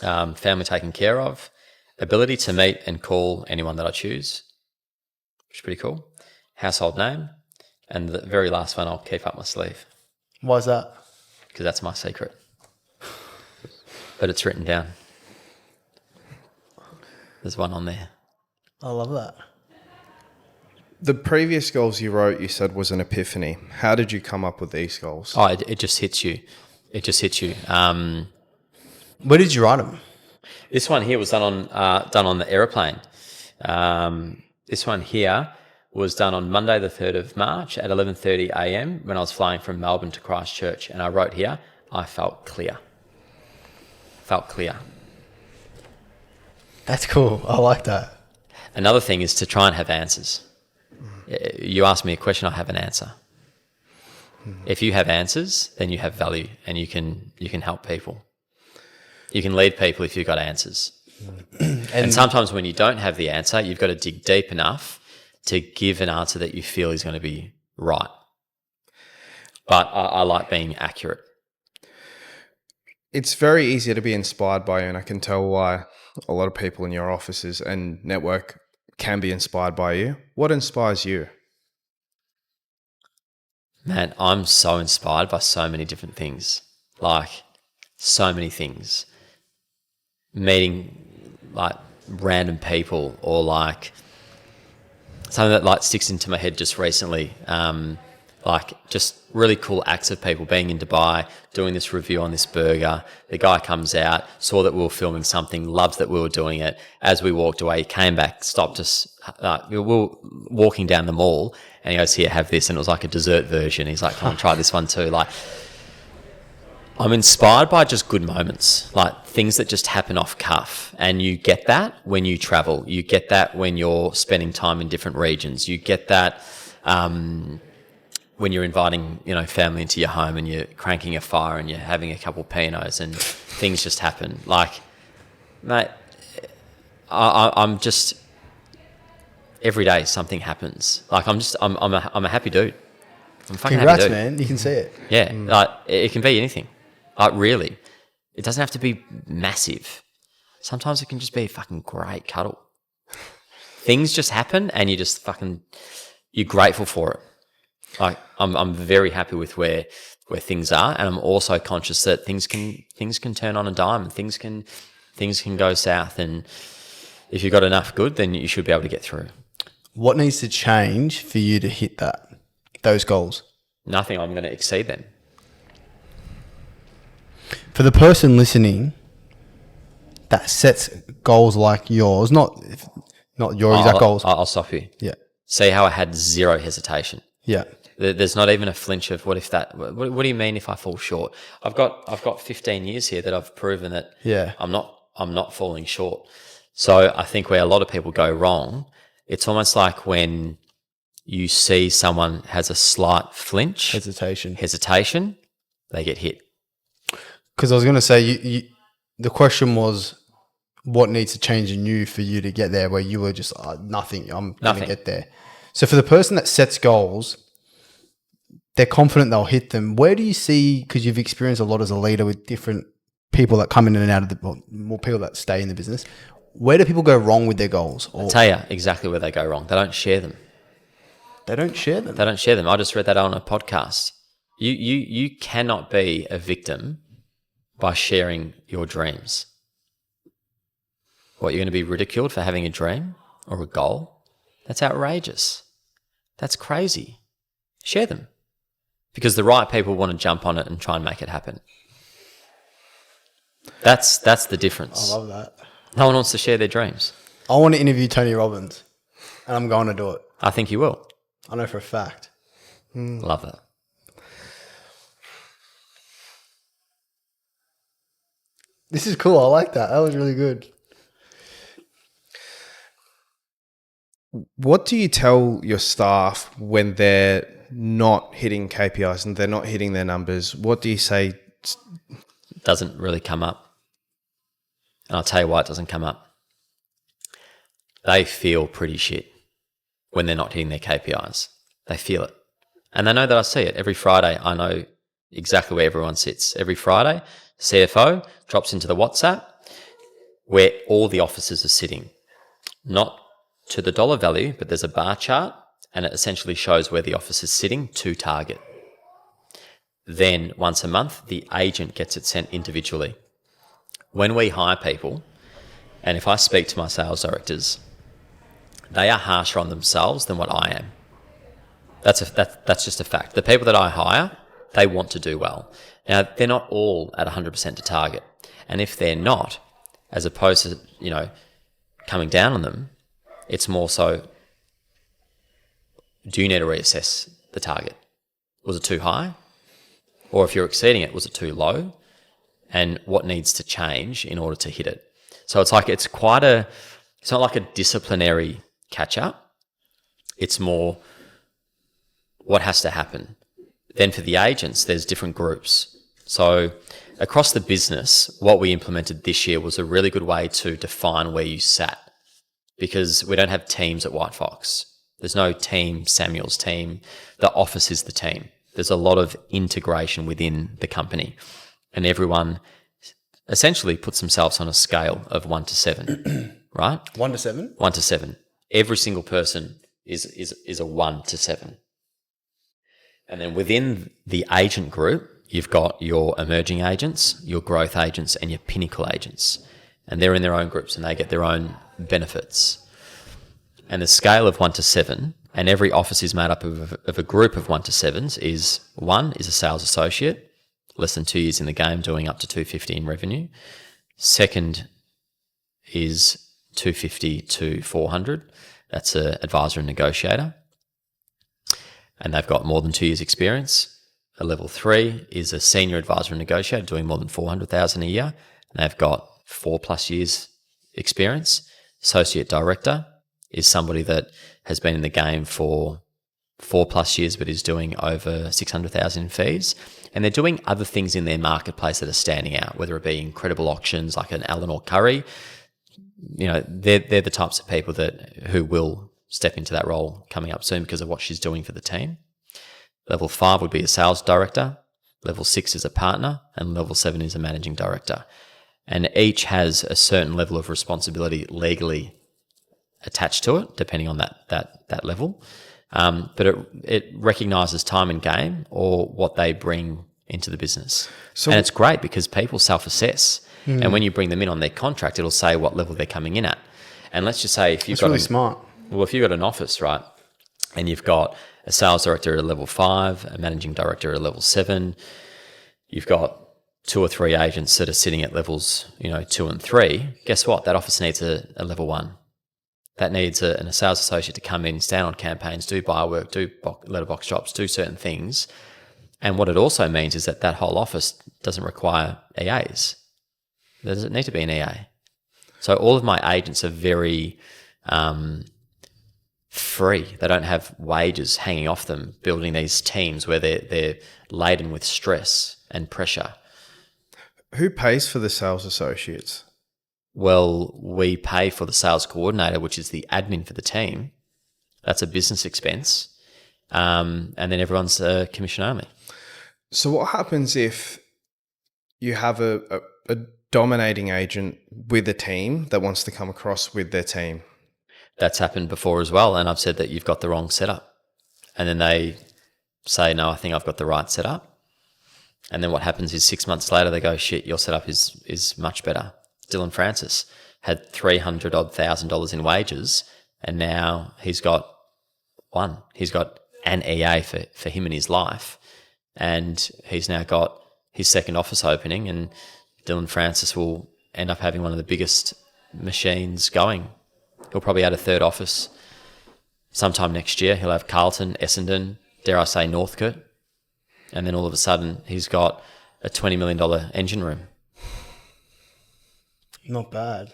Family taken care of. Ability to meet and call anyone that I choose, which is pretty cool. Household name. And the very last one I'll keep up my sleeve. Why is that? Because that's my secret. But it's written down. There's one on there. I love that. The previous goals you wrote, you said was an epiphany. How did you come up with these goals? Oh, it just hits you. It just hits you. Where did you write them? This one here was done on the aeroplane. This one here was done on Monday the 3rd of March at 11:30 a.m. when I was flying from Melbourne to Christchurch. And I wrote here, I felt clear. Felt clear. That's cool. I like that. Another thing is to try and have answers. You ask me a question, I have an answer. If you have answers, then you have value and you can help people. You can lead people if you've got answers. And sometimes when you don't have the answer, you've got to dig deep enough to give an answer that you feel is going to be right. But I like being accurate. It's very easy to be inspired by you, and I can tell why a lot of people in your offices and network can be inspired by you. What inspires you? Man, I'm so inspired by so many different things. Like, so many things. Meeting, like, random people, or, like, something that, like, sticks into my head just recently. Like, just really cool acts of people being in Dubai, doing this review on this burger. The guy comes out, saw that we were filming something, loved that we were doing it. As we walked away, he came back, stopped us. We were walking down the mall, and he goes, "Here, have this." And it was like a dessert version. He's like, "Come on, try this one too." Like, I'm inspired by just good moments, like things that just happen off cuff. And you get that when you travel. You get that when you're spending time in different regions. You get that when you're inviting, family into your home and you're cranking a fire and you're having a couple Pinots and things just happen. Like, mate, I'm just, every day something happens. Like, I'm a happy dude. I'm a fucking Congrats, happy dude. man. You can see it. Yeah, like, it can be anything. Like, really. It doesn't have to be massive. Sometimes it can just be a fucking great cuddle. Things just happen and you just you're grateful for it. Like, I'm very happy with where things are, and I'm also conscious that things can turn on a dime, and things can go south, and if you've got enough good, then you should be able to get through. What needs to change for you to hit those goals? Nothing. I'm going to exceed them. For the person listening that sets goals like yours, not your exact goals. I'll stop you. Yeah. See how I had zero hesitation. Yeah. There's not even a flinch of what do you mean if I fall short? I've got 15 years here that I've proven that I'm not falling short. So I think where a lot of people go wrong, it's almost like when you see someone has a slight flinch, hesitation, they get hit. Because I was going to say, the question was, what needs to change in you for you to get there, where you were just nothing. I'm going to get there. So for the person that sets goals, they're confident they'll hit them. Where do you see, because you've experienced a lot as a leader with different people that come in and out of more people that stay in the business, where do people go wrong with their goals? I'll tell you exactly where they go wrong. They don't share them. They don't share them? They don't share them. I just read that on a podcast. You cannot be a victim by sharing your dreams. What, you're going to be ridiculed for having a dream or a goal? That's outrageous. That's crazy. Share them. Because the right people want to jump on it and try and make it happen. That's the difference. I love that. No one wants to share their dreams. I want to interview Tony Robbins, and I'm going to do it. I think you will. I know for a fact. Love that. This is cool. I like that. That was really good. What do you tell your staff when they're not hitting KPIs and they're not hitting their numbers? What do you say? Doesn't really come up. And I'll tell you why it doesn't come up. They feel pretty shit when they're not hitting their KPIs. They feel it. And they know that I see it. Every Friday, I know exactly where everyone sits. Every Friday, CFO drops into the WhatsApp where all the officers are sitting. Not to the dollar value, but there's a bar chart and it essentially shows where the office is sitting to target. Then once a month, the agent gets it sent individually. When we hire people, and if I speak to my sales directors, they are harsher on themselves than what I am. That's just a fact. The people that I hire, they want to do well. Now, they're not all at 100% to target. And if they're not, as opposed to, coming down on them, it's more so, do you need to reassess the target? Was it too high? Or if you're exceeding it, was it too low? And what needs to change in order to hit it? So it's not like a disciplinary catch up. It's more what has to happen. Then for the agents, there's different groups. So across the business, what we implemented this year was a really good way to define where you sat, because we don't have teams at Whitefox. There's no team, Samuel's team. The office is the team. There's a lot of integration within the company, and everyone essentially puts themselves on a scale of 1 to 7, right? 1 to 7? 1 to 7. Every single person is a 1 to 7. And then within the agent group, you've got your emerging agents, your growth agents, and your pinnacle agents. And they're in their own groups and they get their own benefits. And the scale of 1 to 7, and every office is made up of a group of 1 to 7s, is 1 is a sales associate, less than 2 years in the game, doing up to 250 in revenue. Second is 250 to 400. That's an advisor and negotiator. And they've got more than 2 years experience. A level 3 is a senior advisor and negotiator doing more than 400,000 a year. And they've got 4+ years experience. Associate director is somebody that has been in the game for 4+ years, but is doing over 600,000 in fees. And they're doing other things in their marketplace that are standing out, whether it be incredible auctions like an Eleanor Curry. They're the types of people who will step into that role coming up soon because of what she's doing for the team. Level 5 would be a sales director. Level 6 is a partner, and level 7 is a managing director. And each has a certain level of responsibility legally attached to it, depending on that level. But it recognises time and game or what they bring into the business. And it's great because people self-assess. And when you bring them in on their contract, it'll say what level they're coming in at. And let's just say if you've got really smart. Well, if you've got an office, right, and you've got a sales director at a level 5, a managing director at a level 7, you've got 2 or 3 agents that are sitting at levels, 2 and 3, guess what? That office needs a level 1. That needs a sales associate to come in, stand on campaigns, do buy work, do letterbox jobs, do certain things. And what it also means is that whole office doesn't require EAs. There doesn't need to be an EA. So all of my agents are very free. They don't have wages hanging off them, building these teams where they're laden with stress and pressure. Who pays for the sales associates? Well, we pay for the sales coordinator, which is the admin for the team. That's a business expense. And then everyone's commission only. So what happens if you have a dominating agent with a team that wants to come across with their team? That's happened before as well. And I've said that you've got the wrong setup. And then they say, no, I think I've got the right setup. And then what happens is 6 months later, they go, shit, your setup is much better. Dylan Francis had $300,000 in wages, and now he's got an EA for him in his life, and he's now got his second office opening, and Dylan Francis will end up having one of the biggest machines going. He'll probably add a third office sometime next year. He'll have Carlton, Essendon, dare I say Northcote, and then all of a sudden he's got a $20 million engine room. Not bad.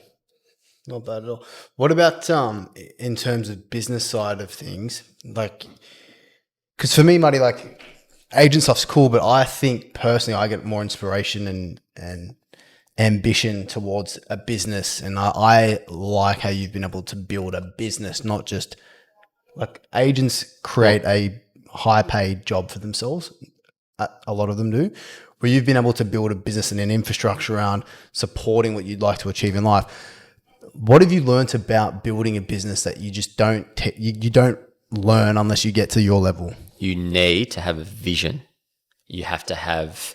Not bad at all. What about in terms of business side of things? Like, because for me, Marty, like agent stuff's cool, but I think personally I get more inspiration and ambition towards a business, and I like how you've been able to build a business, not just like agents create a high paid job for themselves. A lot of them do, where you've been able to build a business and an infrastructure around supporting what you'd like to achieve in life. What have you learnt about building a business that you just don't you don't learn unless you get to your level? You need to have a vision. You have to have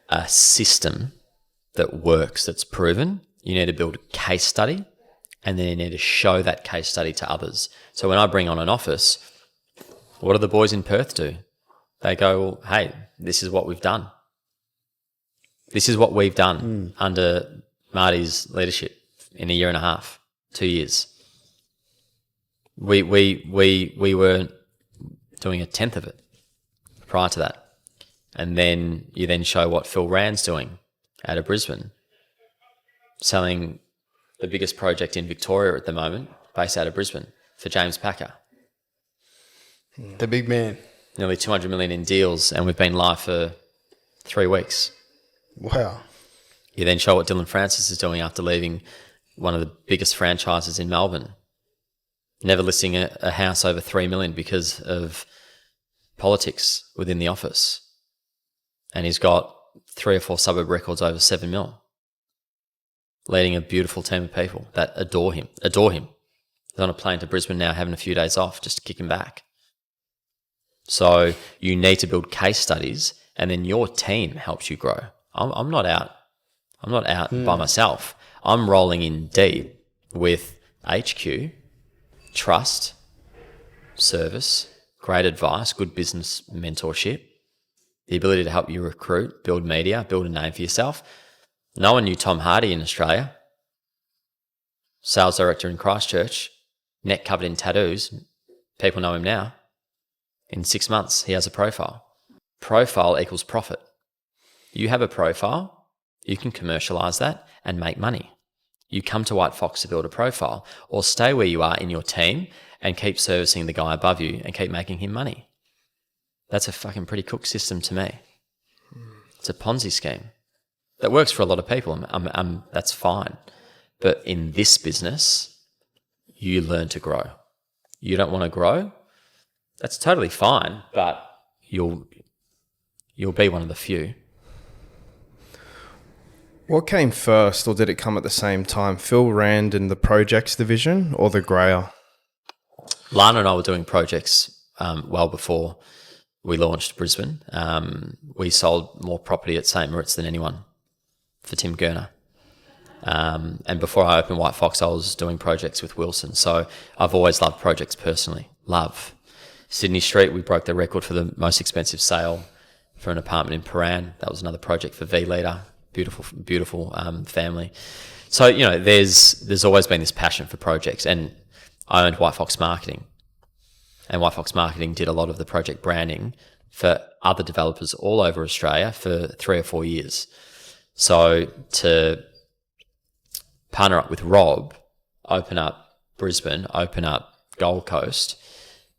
a system that works, that's proven. You need to build a case study, and then you need to show that case study to others. So when I bring on an office, what do the boys in Perth do? They go, well, hey, this is what we've done. This is what we've done under Marty's leadership in a year and a half, 2 years. We were doing a tenth of it prior to that. And then you then show what Phil Rand's doing out of Brisbane, selling the biggest project in Victoria at the moment, based out of Brisbane, for James Packer. The big man. Nearly 200 million in deals, and we've been live for 3 weeks. Wow. You then show what Dylan Francis is doing after leaving one of the biggest franchises in Melbourne, never listing a house over 3 million because of politics within the office. And he's got 3 or 4 suburb records over 7 mil, leading a beautiful team of people that adore him. He's on a plane to Brisbane now, having a few days off just to kick him back. So you need to build case studies, and then your team helps you grow. I'm not out by myself. I'm rolling in deep with HQ, trust, service, great advice, good business mentorship, the ability to help you recruit, build media, build a name for yourself. No one knew Tom Hardy in Australia. Sales director in Christchurch, neck covered in tattoos. People know him now. In 6 months, he has a profile. Profile equals profit. You have a profile, you can commercialize that and make money. You come to Whitefox to build a profile, or stay where you are in your team and keep servicing the guy above you and keep making him money. That's a fucking pretty cook system to me. It's a Ponzi scheme. That works for a lot of people. That's fine. But in this business, you learn to grow. You don't want to grow? That's totally fine, but you'll be one of the few. What came first, or did it come at the same time? Phil Rand in the projects division or the Grayer? Lana and I were doing projects well before we launched Brisbane. We sold more property at St. Moritz than anyone for Tim Gurner. And before I opened Whitefox, I was doing projects with Wilson. So I've always loved projects personally. Love. Sydney Street, we broke the record for the most expensive sale for an apartment in Paran. That was another project for V-Leader. Beautiful family. So, you know, there's always been this passion for projects. And I owned Whitefox Marketing. And Whitefox Marketing did a lot of the project branding for other developers all over Australia for 3 or 4 years. So to partner up with Rob, open up Brisbane, open up Gold Coast,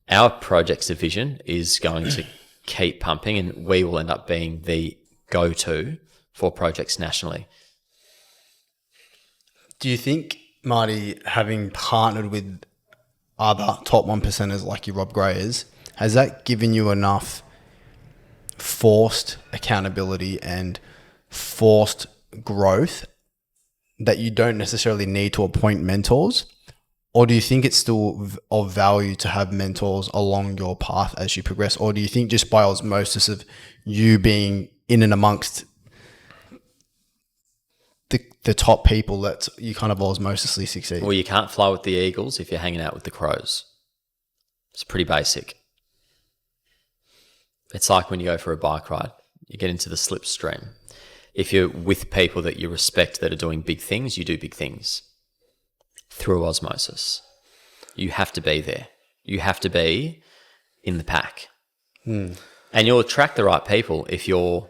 our projects division is going to keep pumping, and we will end up being the go-to for projects nationally. Do you think, Marty, having partnered with other top 1%ers like your Rob Grayers, has that given you enough forced accountability and forced growth that you don't necessarily need to appoint mentors? Or do you think it's still of value to have mentors along your path as you progress? Or do you think just by osmosis of you being in and amongst the top people that you kind of osmosisly succeed? Well, you can't fly with the eagles if you're hanging out with the crows. It's pretty basic. It's like when you go for a bike ride, you get into the slipstream. If you're with people that you respect that are doing big things, you do big things through osmosis. You have to be there. You have to be in the pack. And you'll attract the right people if you're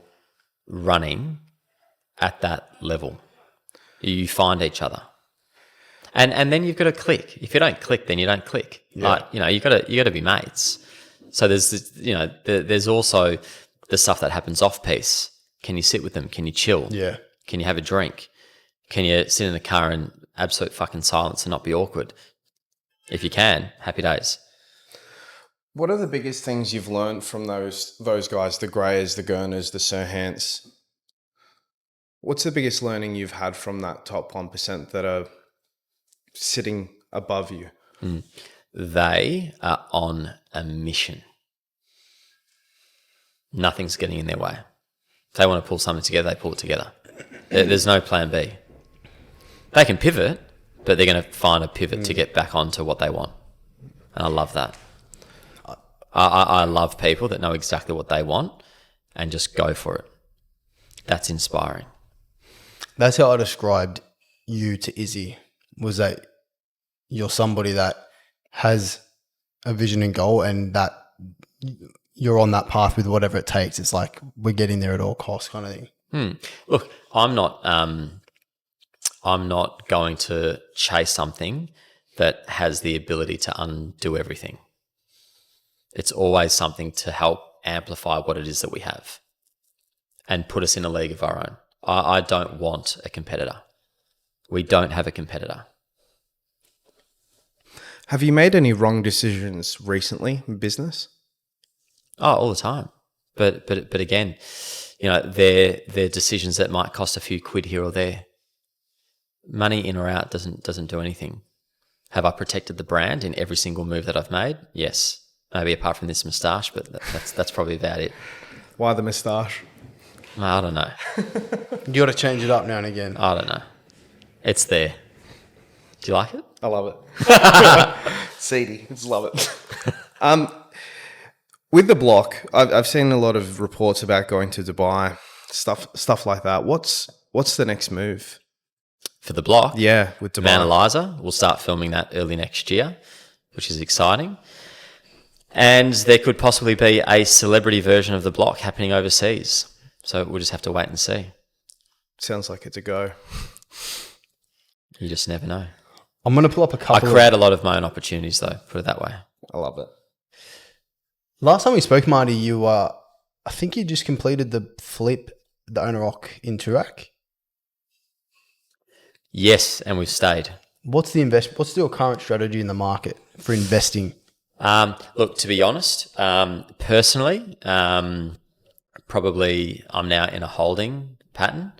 running at that level. You find each other. And then you've got to click. If you don't click, then you don't click. Yeah. Like, you got to be mates. So there's this, there's also the stuff that happens off piece. Can you sit with them? Can you chill? Yeah. Can you have a drink? Can you sit in the car in absolute fucking silence and not be awkward? If you can, happy days. What are the biggest things you've learned from those guys, the Grayers, the Gurners, the Sirhants? What's the biggest learning you've had from that top 1% that are sitting above you? They are on a mission. Nothing's getting in their way. If they want to pull something together, they pull it together. There's no plan B. They can pivot, but they're going to find a pivot to get back onto what they want. And I love that. I love people that know exactly what they want and just go for it. That's inspiring. That's how I described you to Izzy, was that you're somebody that has a vision and goal, and that you're on that path with whatever it takes. It's like we're getting there at all costs kind of thing. Look, I'm not going to chase something that has the ability to undo everything. It's always something to help amplify what it is that we have and put us in a league of our own. I don't want a competitor. We don't have a competitor. Have you made any wrong decisions recently in business? Oh, all the time. But again, they're decisions that might cost a few quid here or there. Money in or out doesn't do anything. Have I protected the brand in every single move that I've made? Yes. Maybe apart from this moustache, but that's probably about it. Why the moustache? I don't know. You got to change it up now and again. I don't know. It's there. Do you like it? I love it. Seedy. Just love it. With the block, I've seen a lot of reports about going to Dubai, stuff like that. What's the next move? For the block? Yeah, with Dubai. Man Eliza. We'll start filming that early next year, which is exciting. And there could possibly be a celebrity version of the block happening overseas. So we'll just have to wait and see. Sounds like it's a go. You just never know. I'm going to pull up a couple. I create a lot of my own opportunities, though, put it that way. I love it. Last time we spoke, Marty, I think you just completed the flip, the owner rock in Toorak. Yes, and we've stayed. What's your current strategy in the market for investing? Look, to be honest, personally, probably I'm now in a holding pattern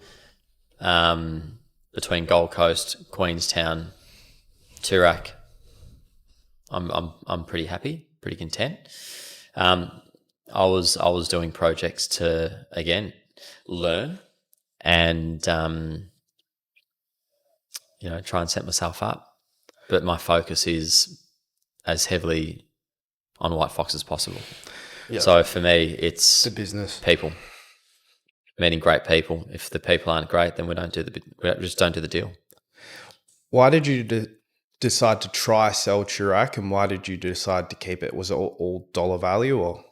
between Gold Coast, Queenstown, Toorak. I'm pretty happy, pretty content. I was doing projects to again learn and try and set myself up, but my focus is as heavily on Whitefox as possible. Yeah. So for me, it's The business. people, meeting great people. If the people aren't great, then we just don't do the deal. Why did you decide to try sell Toorak, and why did you decide to keep it? Was it all dollar value or?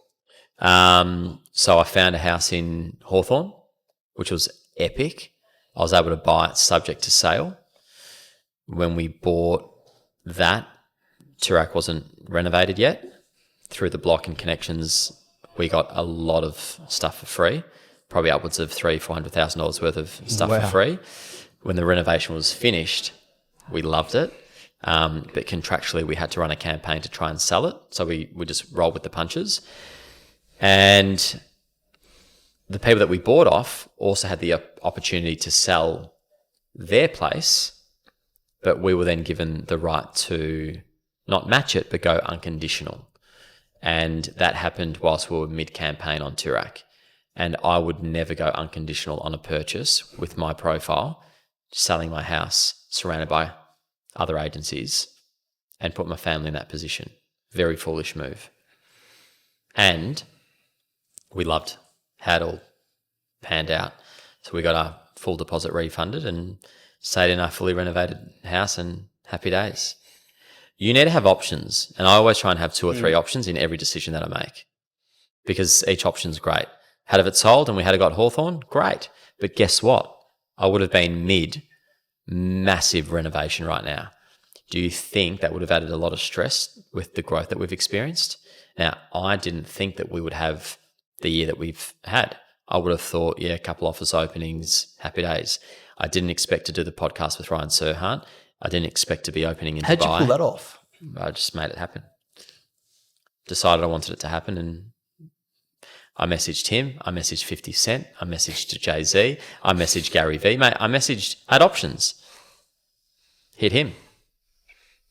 So I found a house in Hawthorne, which was epic. I was able to buy it subject to sale. When we bought that, Toorak wasn't renovated yet. Through the block and connections, we got a lot of stuff for free, probably upwards of $300,000-$400,000 worth of stuff for free. When the renovation was finished, we loved it. But contractually, we had to run a campaign to try and sell it. So we just rolled with the punches. And the people that we bought off also had the opportunity to sell their place, but we were then given the right to not match it, but go unconditional. And that happened whilst we were mid-campaign on Toorak. And I would never go unconditional on a purchase with my profile, selling my house, surrounded by other agencies, and put my family in that position. Very foolish move. And we loved how it all panned out. So we got our full deposit refunded and stayed in our fully renovated house, and happy days. You need to have options. And I always try and have 2 or 3 options in every decision that I make, because each option's great. Had it sold and we had got Hawthorne, great. But guess what? I would have been massive renovation right now. Do you think that would have added a lot of stress with the growth that we've experienced? Now, I didn't think that we would have the year that we've had. I would have thought, a couple office openings, happy days. I didn't expect to do the podcast with Ryan Serhant. I didn't expect to be opening in How'd Dubai. you pull that off? I just made it happen. Decided I wanted it to happen, and I messaged him. I messaged 50 Cent. I messaged Jay-Z. I messaged Gary Vee. Mate, I had options. Hit him.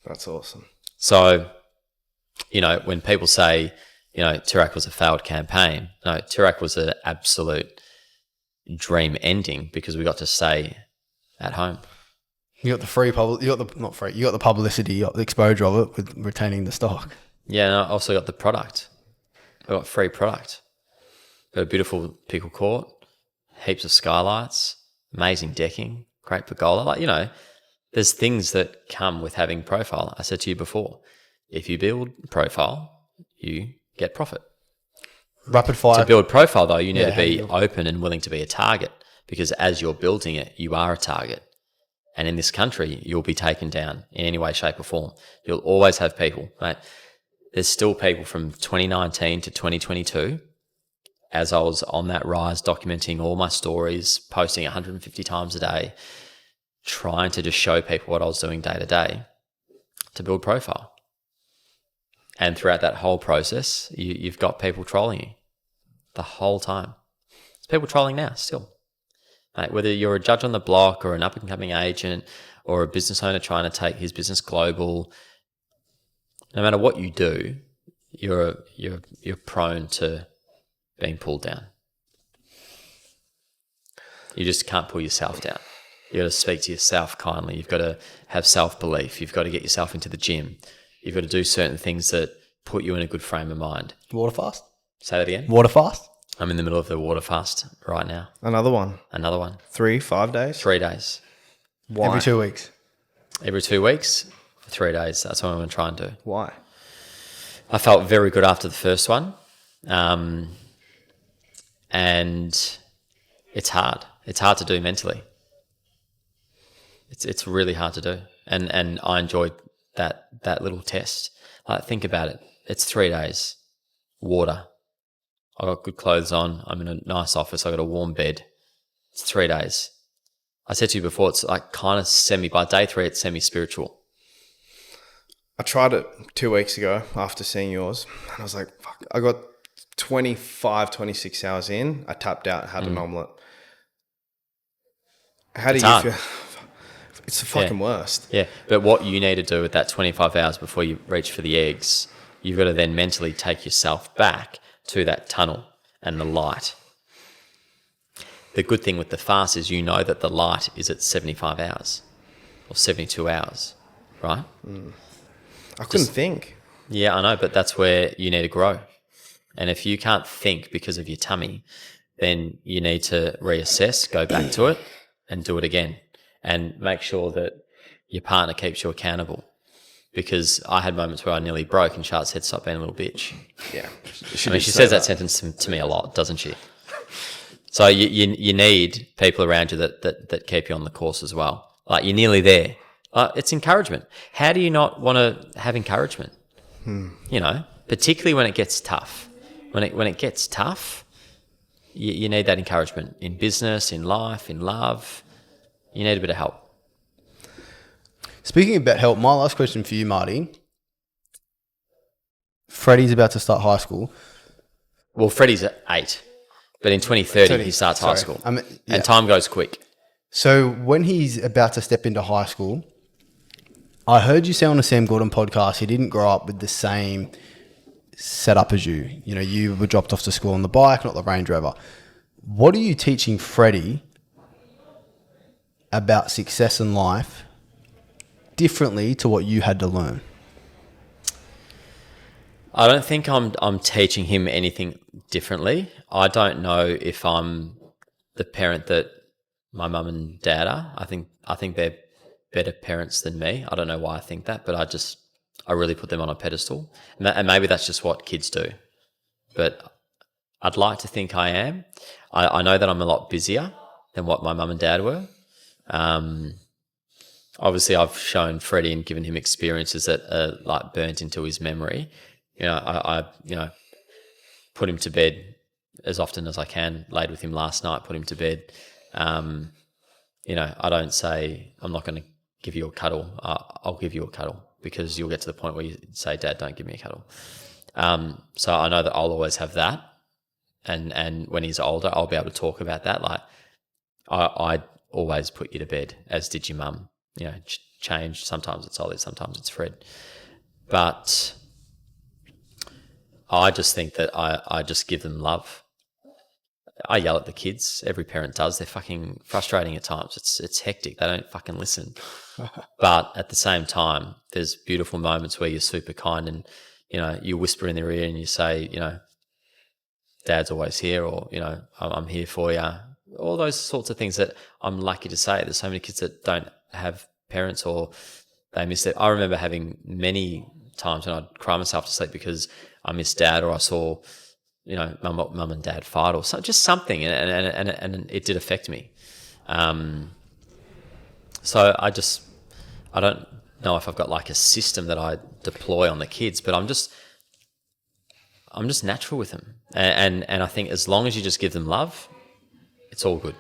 That's awesome. So, when people say, Toorak was a failed campaign, no, Toorak was an absolute dream ending because we got to stay at home. You got the you got the publicity, you got the exposure of it with retaining the stock. Yeah, and I also got the product. I got free product. Got a beautiful pickle court, heaps of skylights, amazing decking, great pergola. There's things that come with having profile. I said to you before, if you build profile, you get profit. Rapid fire. To build profile, though, you need to be open and willing to be a target, because as you're building it, you are a target. And in this country, you'll be taken down in any way, shape or form. You'll always have people, mate. There's still people from 2019 to 2022, as I was on that rise, documenting all my stories, posting 150 times a day, trying to just show people what I was doing day to day to build profile. And throughout that whole process, you've got people trolling you the whole time. There's people trolling now still. Mate, whether you're a judge on the block or an up-and-coming agent or a business owner trying to take his business global, no matter what you do, you're prone to being pulled down. You just can't pull yourself down. You've got to speak to yourself kindly. You've got to have self-belief. You've got to get yourself into the gym. You've got to do certain things that put you in a good frame of mind. Water fast? Say that again? Water fast? I'm in the middle of the water fast right now. Another one. 5 days? 3 days. Why? Every 2 weeks. Every 2 weeks for 3 days. That's what I'm going to try and do. Why? I felt very good after the first one. And it's hard. It's hard to do mentally. It's really hard to do. And I enjoyed that little test. Like, think about it. It's 3 days. Water. I got good clothes on. I'm in a nice office. I got a warm bed. It's 3 days. I said to you before, it's like kind of by day 3, it's semi-spiritual. I tried it 2 weeks ago after seeing yours, and I was like, fuck. I got 26 hours in. I tapped out, had an omelette. How do It's you hard. feel? It's the fucking worst. Yeah, but what you need to do with that 25 hours before you reach for the eggs, you've got to then mentally take yourself back to that tunnel and the light. The good thing with the fast is you know that the light is at 75 hours or 72 hours, right? I couldn't think. Yeah, I know, but that's where you need to grow. And if you can't think because of your tummy, then you need to reassess, go back to it and do it again. And make sure that your partner keeps you accountable. Because I had moments where I nearly broke and Charlotte said, stop being a little bitch. Yeah. She says that sentence to me a lot, doesn't she? So you need people around you that keep you on the course as well. Like, you're nearly there. It's encouragement. How do you not want to have encouragement? Particularly when it gets tough. When it gets tough, you need that encouragement in business, in life, in love. You need a bit of help. Speaking about help, my last question for you, Marty. Freddie's about to start high school. Well, Freddie's at 8, but in 2030 he starts high school. And time goes quick. So when he's about to step into high school, I heard you say on the Sam Gordon podcast he didn't grow up with the same setup as you. You know, you were dropped off to school on the bike, not the Range Rover. What are you teaching Freddie about success in life differently to what you had to learn? I don't think I'm teaching him anything differently. I don't know if I'm the parent that my mum and dad are. I think they're better parents than me. I don't know why I think that, but I really put them on a pedestal. And maybe that's just what kids do. But I'd like to think I am. I know that I'm a lot busier than what my mum and dad were. obviously I've shown Freddie and given him experiences that are like burnt into his memory. I put him to bed as often as I can. Laid with him last night, put him to bed. I don't say I'm not going to give you a cuddle. I'll give you a cuddle, because you'll get to the point where you say, Dad, don't give me a cuddle. So I know that I'll always have that. And when he's older, I'll be able to talk about that. Like, I always put you to bed, as did your mum. Changed. Sometimes it's Ollie, sometimes it's Fred. But I just think that I just give them love. I yell at the kids. Every parent does. They're fucking frustrating at times. It's hectic. They don't fucking listen. But at the same time, there's beautiful moments where you're super kind and, you whisper in their ear and you say, Dad's always here, or, I'm here for you. All those sorts of things that I'm lucky to say. There's so many kids that don't have parents, or they miss it. I remember having many times when I'd cry myself to sleep because I missed Dad, or I saw, mum and dad fight, or just something, and it did affect me. So I don't know if I've got like a system that I deploy on the kids, but I'm just natural with them, and I think as long as you just give them love, it's all good.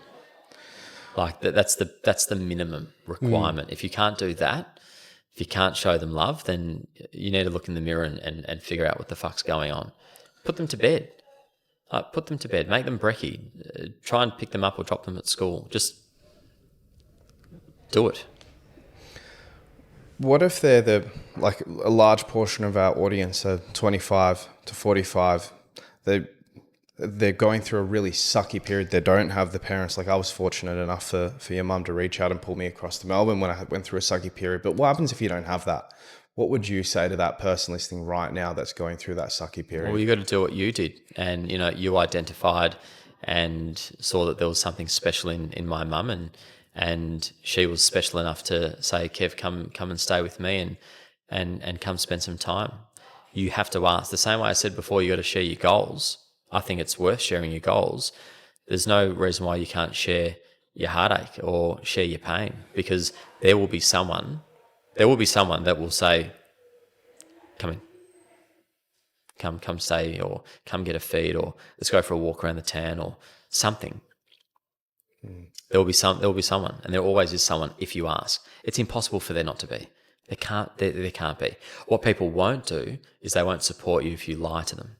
Like that's the minimum requirement. If you can't do that, if you can't show them love, then you need to look in the mirror and figure out what the fuck's going on. Put them to bed. Put them to bed. Make them brekkie. Try and pick them up or drop them at school. Just do it. What if they're a large portion of our audience are 25 to 45? They're going through a really sucky period. They don't have the parents. Like, I was fortunate enough for your mum to reach out and pull me across to Melbourne when I went through a sucky period. But what happens if you don't have that? What would you say to that person listening right now that's going through that sucky period? Well, you got to do what you did. And, you identified and saw that there was something special in my mum, and she was special enough to say, Kev, come and stay with me and come spend some time. You have to ask. The same way I said before, you got to share your goals. I think it's worth sharing your goals. There's no reason why you can't share your heartache or share your pain, because there will be someone that will say, come in, come stay, or come get a feed, or let's go for a walk around the town, or something. There will be someone, and there always is someone if you ask. It's impossible for there not to be. There can't be. What people won't do is they won't support you if you lie to them.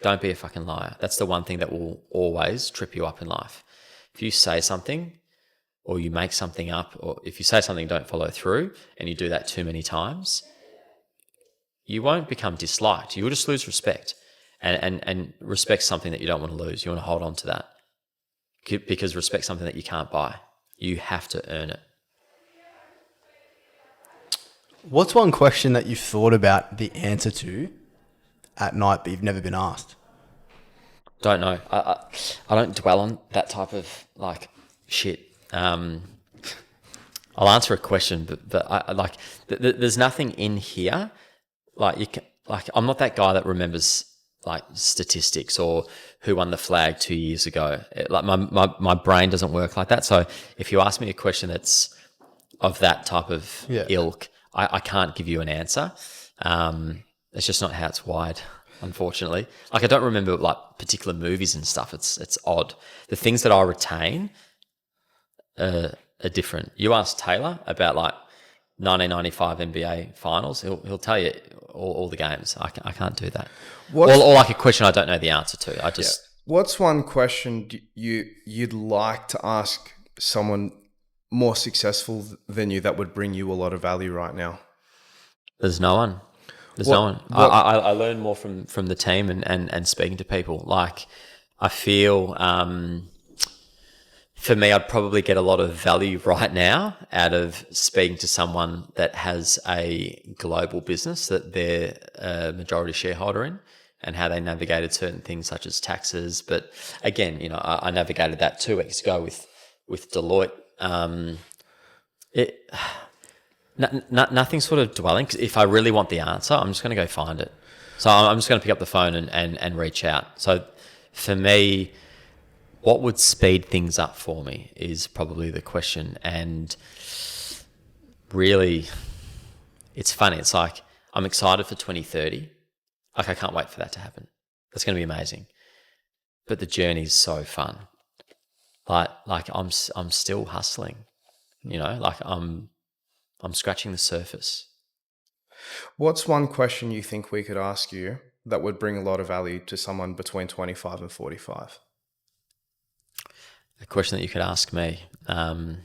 Don't be a fucking liar. That's the one thing that will always trip you up in life. If you say something, or you make something up, or if you say something and don't follow through, and you do that too many times, you won't become disliked. You'll just lose respect. And respect's something that you don't want to lose. You want to hold on to that. Because respect's something that you can't buy. You have to earn it. What's one question that you've thought about the answer to at night but you've never been asked? Don't know. I don't dwell on that type of shit. I'll answer a question, but there's nothing in here. I'm not that guy that remembers statistics or who won the flag 2 years ago. My brain doesn't work like that. So if you ask me a question that's of that type of ilk, I can't give you an answer. It's just not how it's wired, unfortunately. I don't remember particular movies and stuff. It's odd. The things that I retain are different. You ask Taylor about 1995 NBA finals, he'll tell you all the games. I can't do that. Or a question I don't know the answer to. I just. Yeah. What's one question you'd like to ask someone more successful than you that would bring you a lot of value right now? There's no one. No one. I learn more from the team and speaking to people. I feel for me, I'd probably get a lot of value right now out of speaking to someone that has a global business that they're a majority shareholder in, and how they navigated certain things such as taxes. But again, I navigated that 2 weeks ago with Deloitte. Nothing sort of dwelling, because if I really want the answer, I'm just going to go find it. So I'm just going to pick up the phone and reach out. So for me, what would speed things up for me is probably the question. And really, it's funny. It's like I'm excited for 2030. Like I can't wait for that to happen. That's going to be amazing. But the journey is so fun. Like I'm still hustling. You know, like I'm scratching the surface. What's one question you think we could ask you that would bring a lot of value to someone between 25 and 45? A question that you could ask me. I'm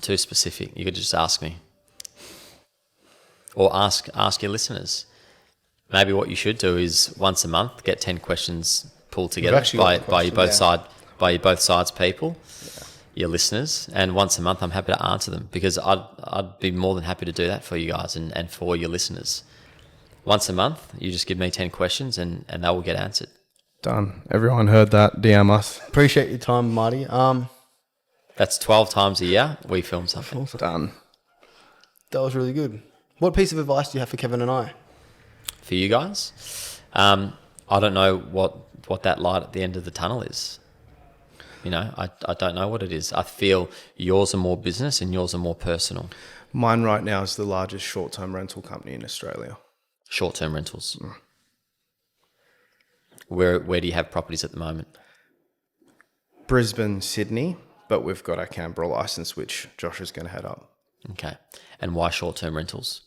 too specific. You could just ask me. Or ask your listeners. Maybe what you should do is once a month get 10 questions pulled together by your both sides people, your listeners, and once a month I'm happy to answer them because I'd be more than happy to do that for you guys and for your listeners. Once a month, you just give me 10 questions and they will get answered. Done. Everyone heard that. DM us. Appreciate your time, Marty. That's 12 times a year we film something. Done. That was really good. What piece of advice do you have for Kevin and I? For you guys, I don't know what that light at the end of the tunnel is. You know, I don't know what it is. I feel yours are more business and yours are more personal. Mine right now is the largest short-term rental company in Australia. Short-term rentals. Where do you have properties at the moment? Brisbane, Sydney, but we've got our Canberra license, which Josh is going to head up. Okay. And why short-term rentals?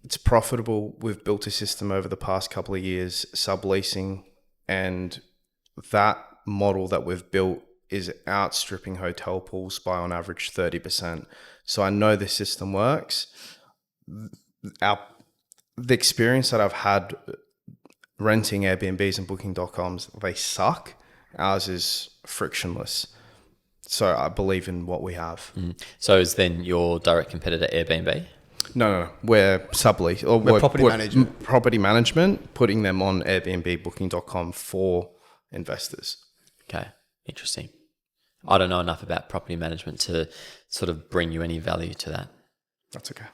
It's profitable. We've built a system over the past couple of years, subleasing, and that model that we've built is outstripping hotel pools by on average 30%. So I know the system works. The experience that I've had renting Airbnbs and Booking.coms, they suck. Ours is frictionless. So I believe in what we have. So is then your direct competitor Airbnb? No. We're sublease. Or We're property management. Property management, putting them on Airbnb, Booking.com for investors. Okay, interesting. I don't know enough about property management to sort of bring you any value to that. That's okay.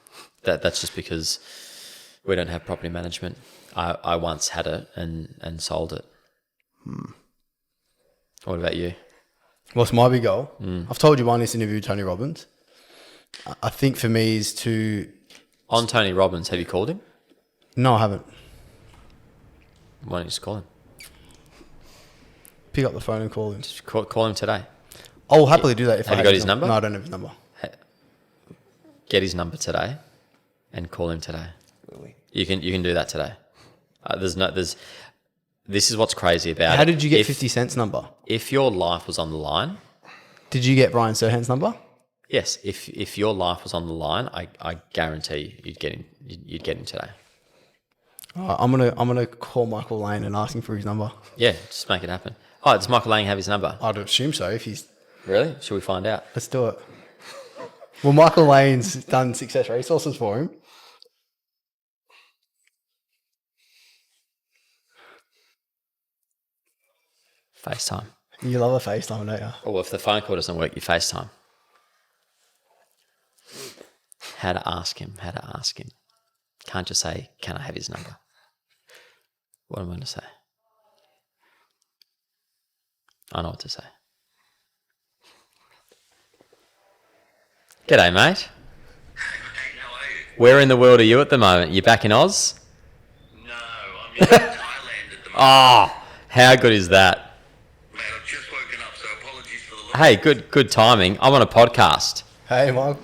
That's just because we don't have property management. I once had it and sold it. What about you? What's my big goal? I've told you I need to interview Tony Robbins. I think for me is to... On Tony Robbins, have you called him? No, I haven't. Why don't you just call him? Pick up the phone and call him. Just call him today. I'll happily do that if I Have you got his number? No, I don't have his number. Get his number today and call him today. Really? You can do that today. This is what's crazy about it. How did you get 50 Cent's number? If your life was on the line, Did you get Brian Serhan's number? yes. If your life was on the line, I guarantee you'd get him today. All right, I'm gonna call Michael Lane and ask him for his number. Yeah, just make it happen. Oh, does Michael Lang have his number? I'd assume so. If he's Really? Should we find out? let's do it. Well, Michael Lane's done Success Resources for him. FaceTime. You love a FaceTime, don't you? Or if the phone call doesn't work, you FaceTime. How to ask him. Can't just say, can I have his number? What am I going to say? I know what to say. G'day, mate. Hey, how are you? Where in the world are you at the moment? You back in Oz? No, I'm in Thailand at the moment. Oh, how good is that? Mate, I've just woken up, so apologies for the look. Hey, good timing. I'm on a podcast. Hey, Mike.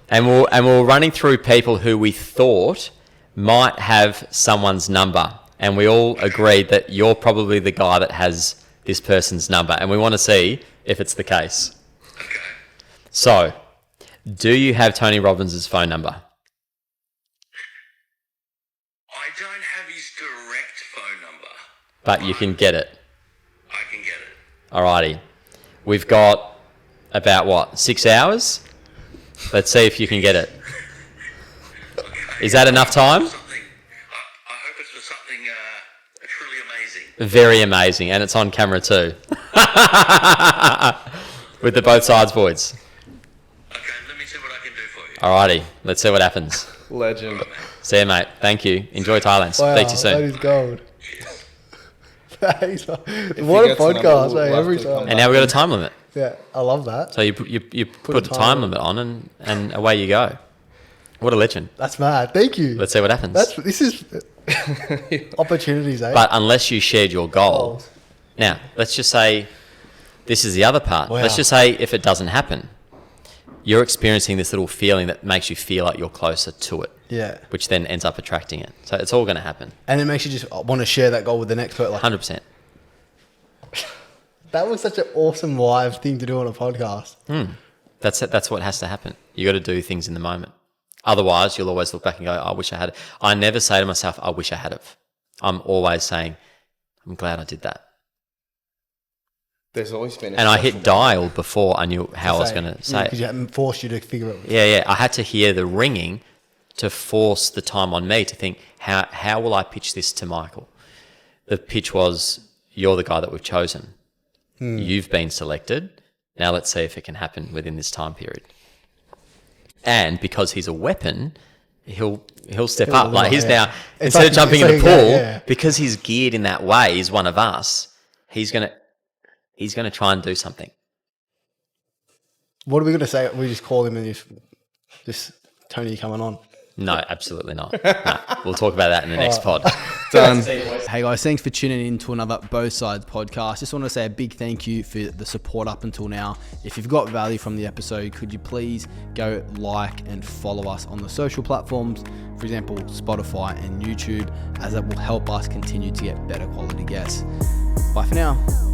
And we're running through people who we thought might have someone's number. And we all agreed that you're probably the guy that has this person's number. And we want to see if it's the case. Okay. So, do you have Tony Robbins' phone number? I don't have his direct phone number. But you can get it. I can get it. Alrighty. We've got about, 6 hours? Let's see if you can get it. Okay. Is that enough time? Something. I hope it's for something truly amazing. Very amazing. And it's on camera too. With the both sides boys. Okay, let me see what I can do for you. Alrighty. Let's see what happens. Legend. See you, mate. Thank you. Enjoy Thailand. Speak to you soon. That is gold. Cheers. That is- he what a gets the number, podcast, we'll hey, have every to time. come And now we've got a time limit. Yeah, I love that. So you put a time limit on and away you go. What a legend. That's mad. Thank you. Let's see what happens. This is opportunities, eh? But unless you shared your goal, now let's just say this is the other part. Wow. Let's just say if it doesn't happen, you're experiencing this little feeling that makes you feel like you're closer to it. Yeah. Which then ends up attracting it. So it's all going to happen. And it makes you just want to share that goal with the next person. Like, 100%. that was such an awesome live thing to do on a podcast. That's it. That's what has to happen. You got to do things in the moment. Otherwise, you'll always look back and go, I wish I had it. I never say to myself, I wish I had it. I'm always saying, I'm glad I did that. There's always been And I hit dial before I knew how I was going to say it. Because you hadn't forced you to figure it out. Yeah. I had to hear the ringing to force the time on me to think, how will I pitch this to Michael? The pitch was, you're the guy that we've chosen. You've been selected. Now let's see if it can happen within this time period. And because he's a weapon, he'll step up. Like he's now, instead of jumping in the pool, because he's geared in that way, he's one of us, he's gonna try and do something. What are we going to say? We just call him and just Tony coming on. No, absolutely not. No, we'll talk about that in the next pod. Done. Hey guys, thanks for tuning in to another Both Sides podcast. Just want to say a big thank you for the support up until now. If you've got value from the episode, could you please go like and follow us on the social platforms, for example, Spotify and YouTube, as that will help us continue to get better quality guests. Bye for now.